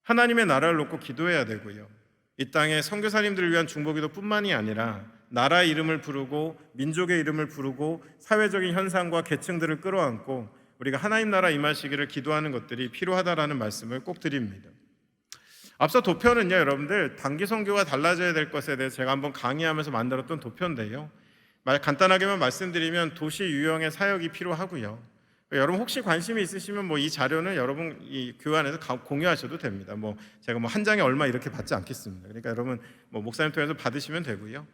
하나님의 나라를 놓고 기도해야 되고요, 이 땅에 선교사님들을 위한 중보기도 뿐만이 아니라 나라의 이름을 부르고 민족의 이름을 부르고 사회적인 현상과 계층들을 끌어안고 우리가 하나님 나라 임하시기를 기도하는 것들이 필요하다라는 말씀을 꼭 드립니다. 앞서 도표는요, 여러분들 단기 선교가 달라져야 될 것에 대해서 제가 한번 강의하면서 만들었던 도표인데요, 간단하게만 말씀드리면 도시 유형의 사역이 필요하고요, 여러분 혹시 관심이 있으시면 이 자료는 여러분 이 교회 안에서 공유하셔도 됩니다. 제가 한 장에 얼마 이렇게 받지 않겠습니다. 그러니까 여러분 목사님 통해서 받으시면 되고요.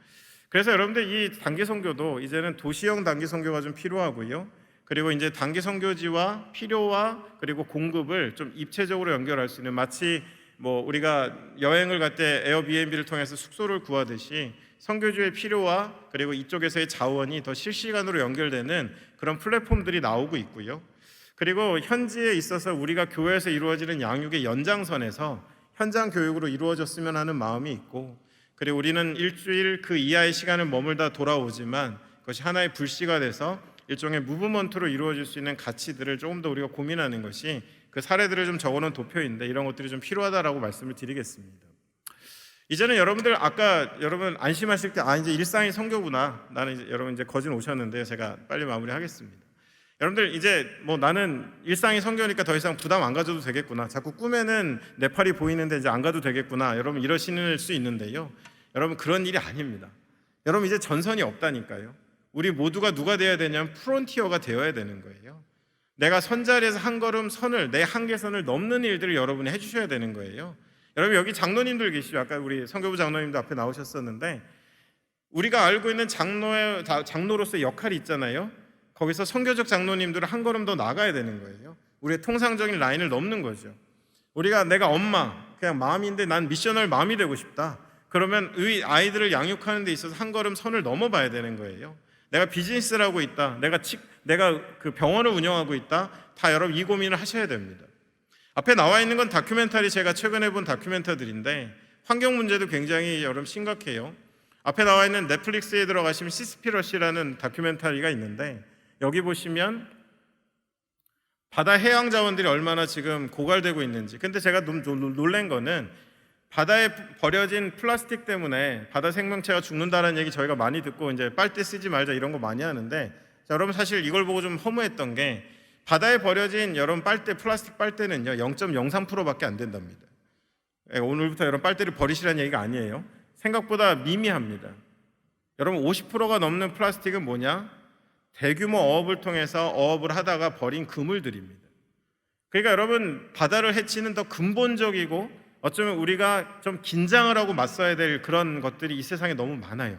그래서 여러분들 이 단기 선교도 이제는 도시형 단기 선교가 좀 필요하고요, 그리고 이제 단기 선교지와 필요와 그리고 공급을 좀 입체적으로 연결할 수 있는, 마치 우리가 여행을 갈 때 에어비앤비를 통해서 숙소를 구하듯이 선교주의 필요와 그리고 이쪽에서의 자원이 더 실시간으로 연결되는 그런 플랫폼들이 나오고 있고요. 그리고 현지에 있어서 우리가 교회에서 이루어지는 양육의 연장선에서 현장 교육으로 이루어졌으면 하는 마음이 있고, 그리고 우리는 일주일 그 이하의 시간을 머물다 돌아오지만 그것이 하나의 불씨가 돼서 일종의 무브먼트로 이루어질 수 있는 가치들을 조금 더 우리가 고민하는 것이, 그 사례들을 좀 적어놓은 도표인데 이런 것들이 좀 필요하다라고 말씀을 드리겠습니다. 이제는 여러분들, 아까 여러분 안심하실 때 이제 일상이 선교구나, 여러분 이제 거진 오셨는데 제가 빨리 마무리하겠습니다. 여러분들 이제 나는 일상이 선교니까 더 이상 부담 안 가져도 되겠구나, 자꾸 꿈에는 네팔이 보이는데 이제 안 가도 되겠구나, 여러분 이러시는 수 있는데요, 여러분 그런 일이 아닙니다. 여러분 이제 전선이 없다니까요. 우리 모두가 누가 되어야 되냐면 프론티어가 되어야 되는 거예요. 내가 선자리에서 한 걸음 선을, 내 한계선을 넘는 일들을 여러분이 해주셔야 되는 거예요. 여러분 여기 장로님들 계시죠? 아까 우리 선교부 장로님도 앞에 나오셨었는데, 우리가 알고 있는 장로로서의 역할이 있잖아요. 거기서 선교적 장로님들은 한 걸음 더 나가야 되는 거예요. 우리의 통상적인 라인을 넘는 거죠. 내가 엄마, 그냥 마음인데 난 미셔널 마음이 되고 싶다, 그러면 아이들을 양육하는 데 있어서 한 걸음 선을 넘어봐야 되는 거예요. 내가 비즈니스를 하고 있다, 내가 그 병원을 운영하고 있다, 다 여러분 이 고민을 하셔야 됩니다. 앞에 나와 있는 건 다큐멘터리, 제가 최근에 본 다큐멘터리인데 환경 문제도 굉장히 여러분 심각해요. 앞에 나와 있는 넷플릭스에 들어가시면 시스피러시라는 다큐멘터리가 있는데, 여기 보시면 바다 해양 자원들이 얼마나 지금 고갈되고 있는지. 근데 제가 놀란 거는 바다에 버려진 플라스틱 때문에 바다 생명체가 죽는다는 얘기 저희가 많이 듣고 이제 빨대 쓰지 말자 이런 거 많이 하는데, 자, 여러분 사실 이걸 보고 좀 허무했던 게, 바다에 버려진 여러분 빨대, 플라스틱 빨대는요 0.03%밖에 안 된답니다. 오늘부터 여러분 빨대를 버리시라는 얘기가 아니에요. 생각보다 미미합니다. 여러분 50%가 넘는 플라스틱은 뭐냐? 대규모 어업을 통해서 어업을 하다가 버린 그물들입니다. 그러니까 여러분 바다를 해치는 더 근본적이고 어쩌면 우리가 좀 긴장을 하고 맞서야 될 그런 것들이 이 세상에 너무 많아요.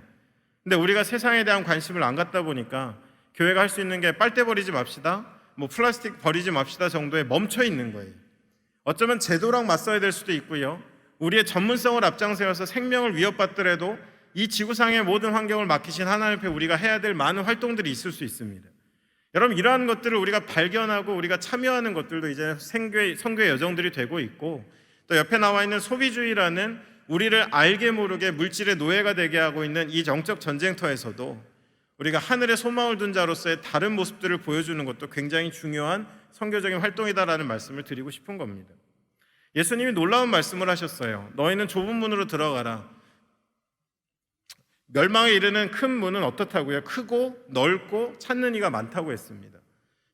근데 우리가 세상에 대한 관심을 안 갖다 보니까 교회가 할 수 있는 게 빨대 버리지 맙시다, 뭐 플라스틱 버리지 맙시다 정도에 멈춰 있는 거예요. 어쩌면 제도랑 맞서야 될 수도 있고요. 우리의 전문성을 앞장세워서 생명을 위협받더라도 이 지구상의 모든 환경을 맡기신 하나님 앞에 우리가 해야 될 많은 활동들이 있을 수 있습니다. 여러분 이러한 것들을 우리가 발견하고 우리가 참여하는 것들도 이제 선교의 여정들이 되고 있고, 또 옆에 나와 있는 소비주의라는 우리를 알게 모르게 물질의 노예가 되게 하고 있는 이 영적 전쟁터에서도 우리가 하늘에 소망을 둔 자로서의 다른 모습들을 보여주는 것도 굉장히 중요한 선교적인 활동이다라는 말씀을 드리고 싶은 겁니다. 예수님이 놀라운 말씀을 하셨어요. 너희는 좁은 문으로 들어가라. 멸망에 이르는 큰 문은 어떻다고요? 크고 넓고 찾는 이가 많다고 했습니다.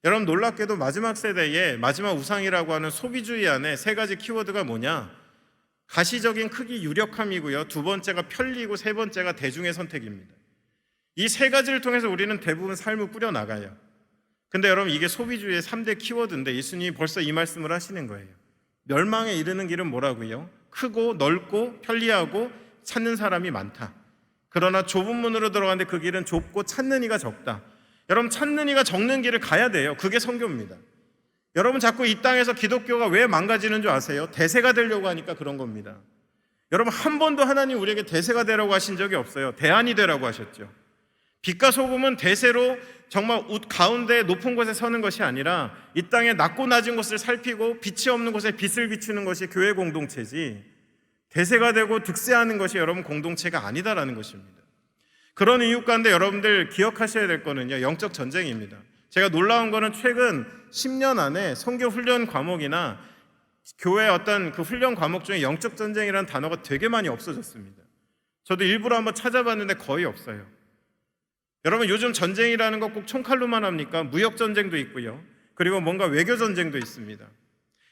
여러분 놀랍게도 마지막 세대의 마지막 우상이라고 하는 소비주의 안에 세 가지 키워드가 뭐냐? 가시적인 크기 유력함이고요, 두 번째가 편리고 세 번째가 대중의 선택입니다. 이 세 가지를 통해서 우리는 대부분 삶을 꾸려나가요. 근데 여러분 이게 소비주의의 3대 키워드인데 예수님이 벌써 이 말씀을 하시는 거예요. 멸망에 이르는 길은 뭐라고요? 크고 넓고 편리하고 찾는 사람이 많다. 그러나 좁은 문으로 들어가는데 그 길은 좁고 찾는 이가 적다. 여러분 찾는 이가 적는 길을 가야 돼요. 그게 선교입니다. 여러분 자꾸 이 땅에서 기독교가 왜 망가지는 줄 아세요? 대세가 되려고 하니까 그런 겁니다. 여러분 한 번도 하나님 우리에게 대세가 되라고 하신 적이 없어요. 대안이 되라고 하셨죠. 빛과 소금은 대세로 정말 옷 가운데 높은 곳에 서는 것이 아니라 이 땅의 낮고 낮은 곳을 살피고 빛이 없는 곳에 빛을 비추는 것이 교회 공동체지, 대세가 되고 득세하는 것이 여러분 공동체가 아니다라는 것입니다. 그런 이유 가운데 여러분들 기억하셔야 될 거는요, 영적 전쟁입니다. 제가 놀라운 거는 최근 10년 안에 선교 훈련 과목이나 교회 어떤 그 훈련 과목 중에 영적 전쟁이라는 단어가 되게 많이 없어졌습니다. 저도 일부러 한번 찾아봤는데 거의 없어요. 여러분 요즘 전쟁이라는 거 꼭 총칼로만 합니까? 무역 전쟁도 있고요, 그리고 뭔가 외교 전쟁도 있습니다.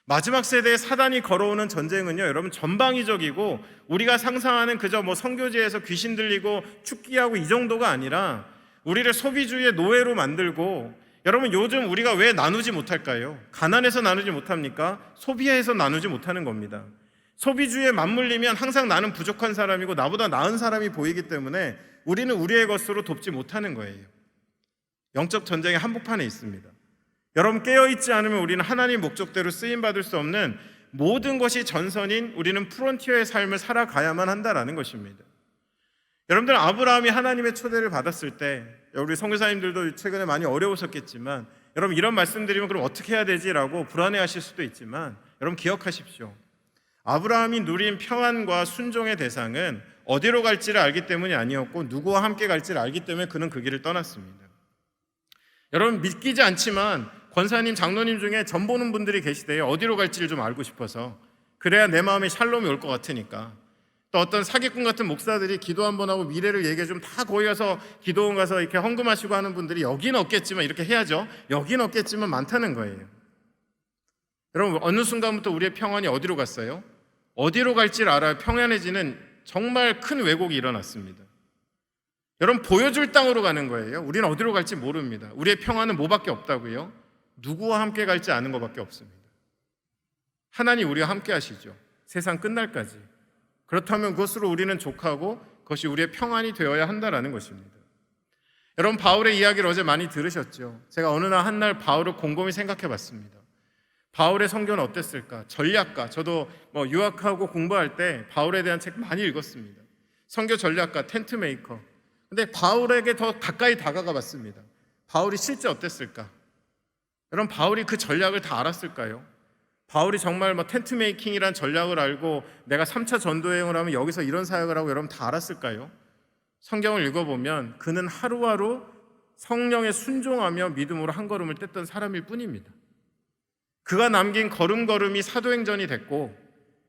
마지막 세대에 사단이 걸어오는 전쟁은요, 여러분 전방위적이고 우리가 상상하는 그저 뭐 선교지에서 귀신 들리고 축기하고 이 정도가 아니라 우리를 소비주의의 노예로 만들고, 여러분 요즘 우리가 왜 나누지 못할까요? 가난해서 나누지 못합니까? 소비해서 나누지 못하는 겁니다. 소비주의에 맞물리면 항상 나는 부족한 사람이고 나보다 나은 사람이 보이기 때문에 우리는 우리의 것으로 돕지 못하는 거예요. 영적 전쟁의 한복판에 있습니다. 여러분 깨어있지 않으면 우리는 하나님 목적대로 쓰임받을 수 없는 모든 것이 전선인 우리는 프론티어의 삶을 살아가야만 한다라는 것입니다. 여러분들 아브라함이 하나님의 초대를 받았을 때, 우리 선교사님들도 최근에 많이 어려우셨겠지만 여러분 이런 말씀드리면 그럼 어떻게 해야 되지라고 불안해하실 수도 있지만 여러분 기억하십시오. 아브라함이 누린 평안과 순종의 대상은 어디로 갈지를 알기 때문이 아니었고 누구와 함께 갈지를 알기 때문에 그는 그 길을 떠났습니다. 여러분 믿기지 않지만 권사님, 장로님 중에 전 보는 분들이 계시대요. 어디로 갈지를 좀 알고 싶어서. 그래야 내 마음에 샬롬이 올 것 같으니까. 또 어떤 사기꾼 같은 목사들이 기도 한번 하고 미래를 얘기해 주면 다 거기 가서 기도원 가서 이렇게 헌금하시고 하는 분들이 여긴 없겠지만 이렇게 해야죠. 여긴 없겠지만 많다는 거예요. 여러분 어느 순간부터 우리의 평안이 어디로 갔어요? 어디로 갈지를 알아야 평안해지는 정말 큰 왜곡이 일어났습니다. 여러분 보여줄 땅으로 가는 거예요. 우리는 어디로 갈지 모릅니다. 우리의 평안은 뭐밖에 없다고요? 누구와 함께 갈지 아는 것밖에 없습니다. 하나님 우리와 함께 하시죠. 세상 끝날까지. 그렇다면 그것으로 우리는 족하고 그것이 우리의 평안이 되어야 한다라는 것입니다. 여러분 바울의 이야기를 어제 많이 들으셨죠. 제가 어느 날 한 날 바울을 곰곰이 생각해 봤습니다. 바울의 성교는 어땠을까? 전략가, 저도 뭐 유학하고 공부할 때 바울에 대한 책 많이 읽었습니다. 성교 전략가, 텐트 메이커. 근데 바울에게 더 가까이 다가가 봤습니다. 바울이 실제 어땠을까? 여러분 바울이 그 전략을 다 알았을까요? 바울이 정말 뭐 텐트 메이킹이란 전략을 알고 내가 3차 전도여행을 하면 여기서 이런 사역을 하고 여러분 다 알았을까요? 성경을 읽어보면 그는 하루하루 성령에 순종하며 믿음으로 한 걸음을 뗐던 사람일 뿐입니다. 그가 남긴 걸음걸음이 사도행전이 됐고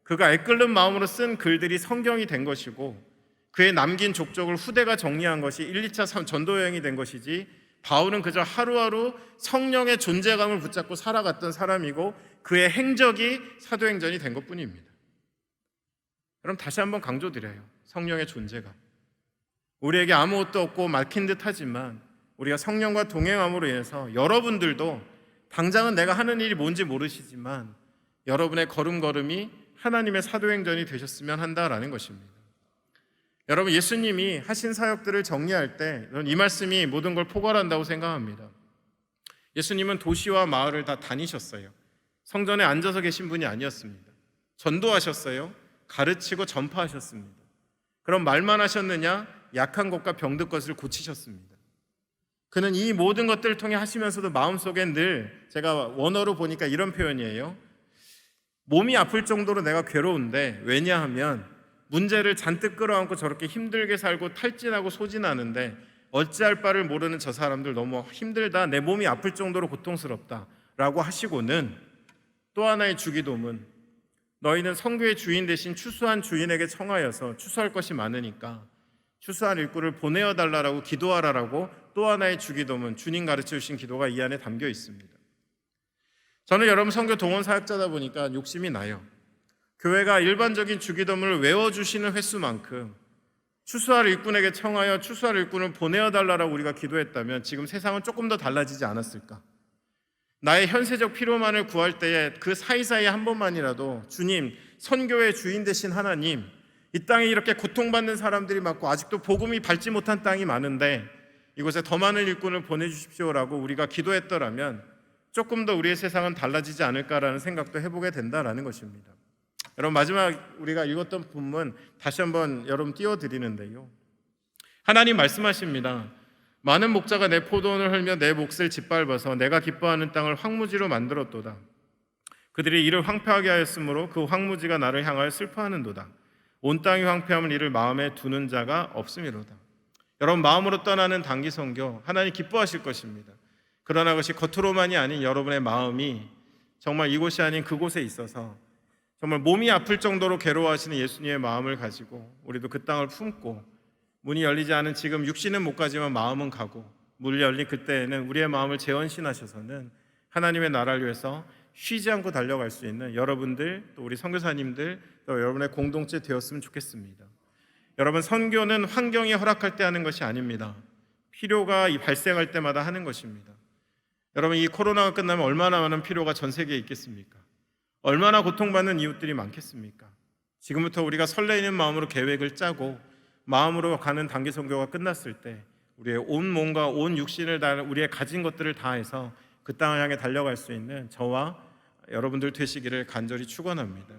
그가 애끓는 마음으로 쓴 글들이 성경이 된 것이고 그의 남긴 족적을 후대가 정리한 것이 1, 2차 전도여행이 된 것이지 바울은 그저 하루하루 성령의 존재감을 붙잡고 살아갔던 사람이고 그의 행적이 사도행전이 된 것뿐입니다. 그럼 다시 한번 강조드려요. 성령의 존재감. 우리에게 아무것도 없고 막힌 듯 하지만 우리가 성령과 동행함으로 인해서 여러분들도 당장은 내가 하는 일이 뭔지 모르시지만 여러분의 걸음걸음이 하나님의 사도행전이 되셨으면 한다라는 것입니다. 여러분, 예수님이 하신 사역들을 정리할 때 저는 이 말씀이 모든 걸 포괄한다고 생각합니다. 예수님은 도시와 마을을 다 다니셨어요. 성전에 앉아서 계신 분이 아니었습니다. 전도하셨어요. 가르치고 전파하셨습니다. 그럼 말만 하셨느냐? 약한 것과 병든 것을 고치셨습니다. 그는 이 모든 것들을 통해 하시면서도 마음속엔 늘, 제가 원어로 보니까 이런 표현이에요. 몸이 아플 정도로 내가 괴로운데, 왜냐하면 문제를 잔뜩 끌어안고 저렇게 힘들게 살고 탈진하고 소진하는데 어찌할 바를 모르는 저 사람들 너무 힘들다, 내 몸이 아플 정도로 고통스럽다 라고 하시고는 또 하나의 주기도문, 너희는 성교의 주인 대신 추수한 주인에게 청하여서 추수할 것이 많으니까 추수한 일꾼을 보내어 달라라고 기도하라라고 또 하나의 주기도문, 주님 가르쳐 주신 기도가 이 안에 담겨 있습니다. 저는 여러분 성교 동원 사역자다 보니까 욕심이 나요. 교회가 일반적인 주기도문을 외워주시는 횟수만큼 추수할 일꾼에게 청하여 추수할 일꾼을 보내어 달라라고 우리가 기도했다면 지금 세상은 조금 더 달라지지 않았을까? 나의 현세적 필요만을 구할 때에 그 사이사이에 한 번만이라도 주님, 선교의 주인 되신 하나님, 이 땅에 이렇게 고통받는 사람들이 많고 아직도 복음이 밟지 못한 땅이 많은데 이곳에 더 많은 일꾼을 보내주십시오라고 우리가 기도했더라면 조금 더 우리의 세상은 달라지지 않을까라는 생각도 해보게 된다라는 것입니다. 여러분, 마지막 우리가 읽었던 본문 다시 한번 여러분 띄워드리는데요, 하나님 말씀하십니다. 많은 목자가 내 포도원을 헐며 내 몫을 짓밟아서 내가 기뻐하는 땅을 황무지로 만들었도다. 그들이 이를 황폐하게 하였으므로 그 황무지가 나를 향하여 슬퍼하는도다. 온 땅이 황폐함을 이를 마음에 두는 자가 없음이로다. 여러분, 마음으로 떠나는 단기 선교 하나님 기뻐하실 것입니다. 그러나 그것이 겉으로만이 아닌 여러분의 마음이 정말 이곳이 아닌 그곳에 있어서 정말 몸이 아플 정도로 괴로워하시는 예수님의 마음을 가지고 우리도 그 땅을 품고 문이 열리지 않은 지금 육신은 못 가지만 마음은 가고 문이 열린 그때에는 우리의 마음을 재헌신하셔서는 하나님의 나라를 위해서 쉬지 않고 달려갈 수 있는 여러분들, 또 우리 선교사님들, 또 여러분의 공동체 되었으면 좋겠습니다. 여러분, 선교는 환경이 허락할 때 하는 것이 아닙니다. 필요가 발생할 때마다 하는 것입니다. 여러분, 이 코로나가 끝나면 얼마나 많은 필요가 전 세계에 있겠습니까? 얼마나 고통받는 이웃들이 많겠습니까? 지금부터 우리가 설레이는 마음으로 계획을 짜고 마음으로 가는 단기 선교가 끝났을 때 우리의 온 몸과 온 육신을 다, 우리의 가진 것들을 다해서 그 땅을 향해 달려갈 수 있는 저와 여러분들 되시기를 간절히 축원합니다.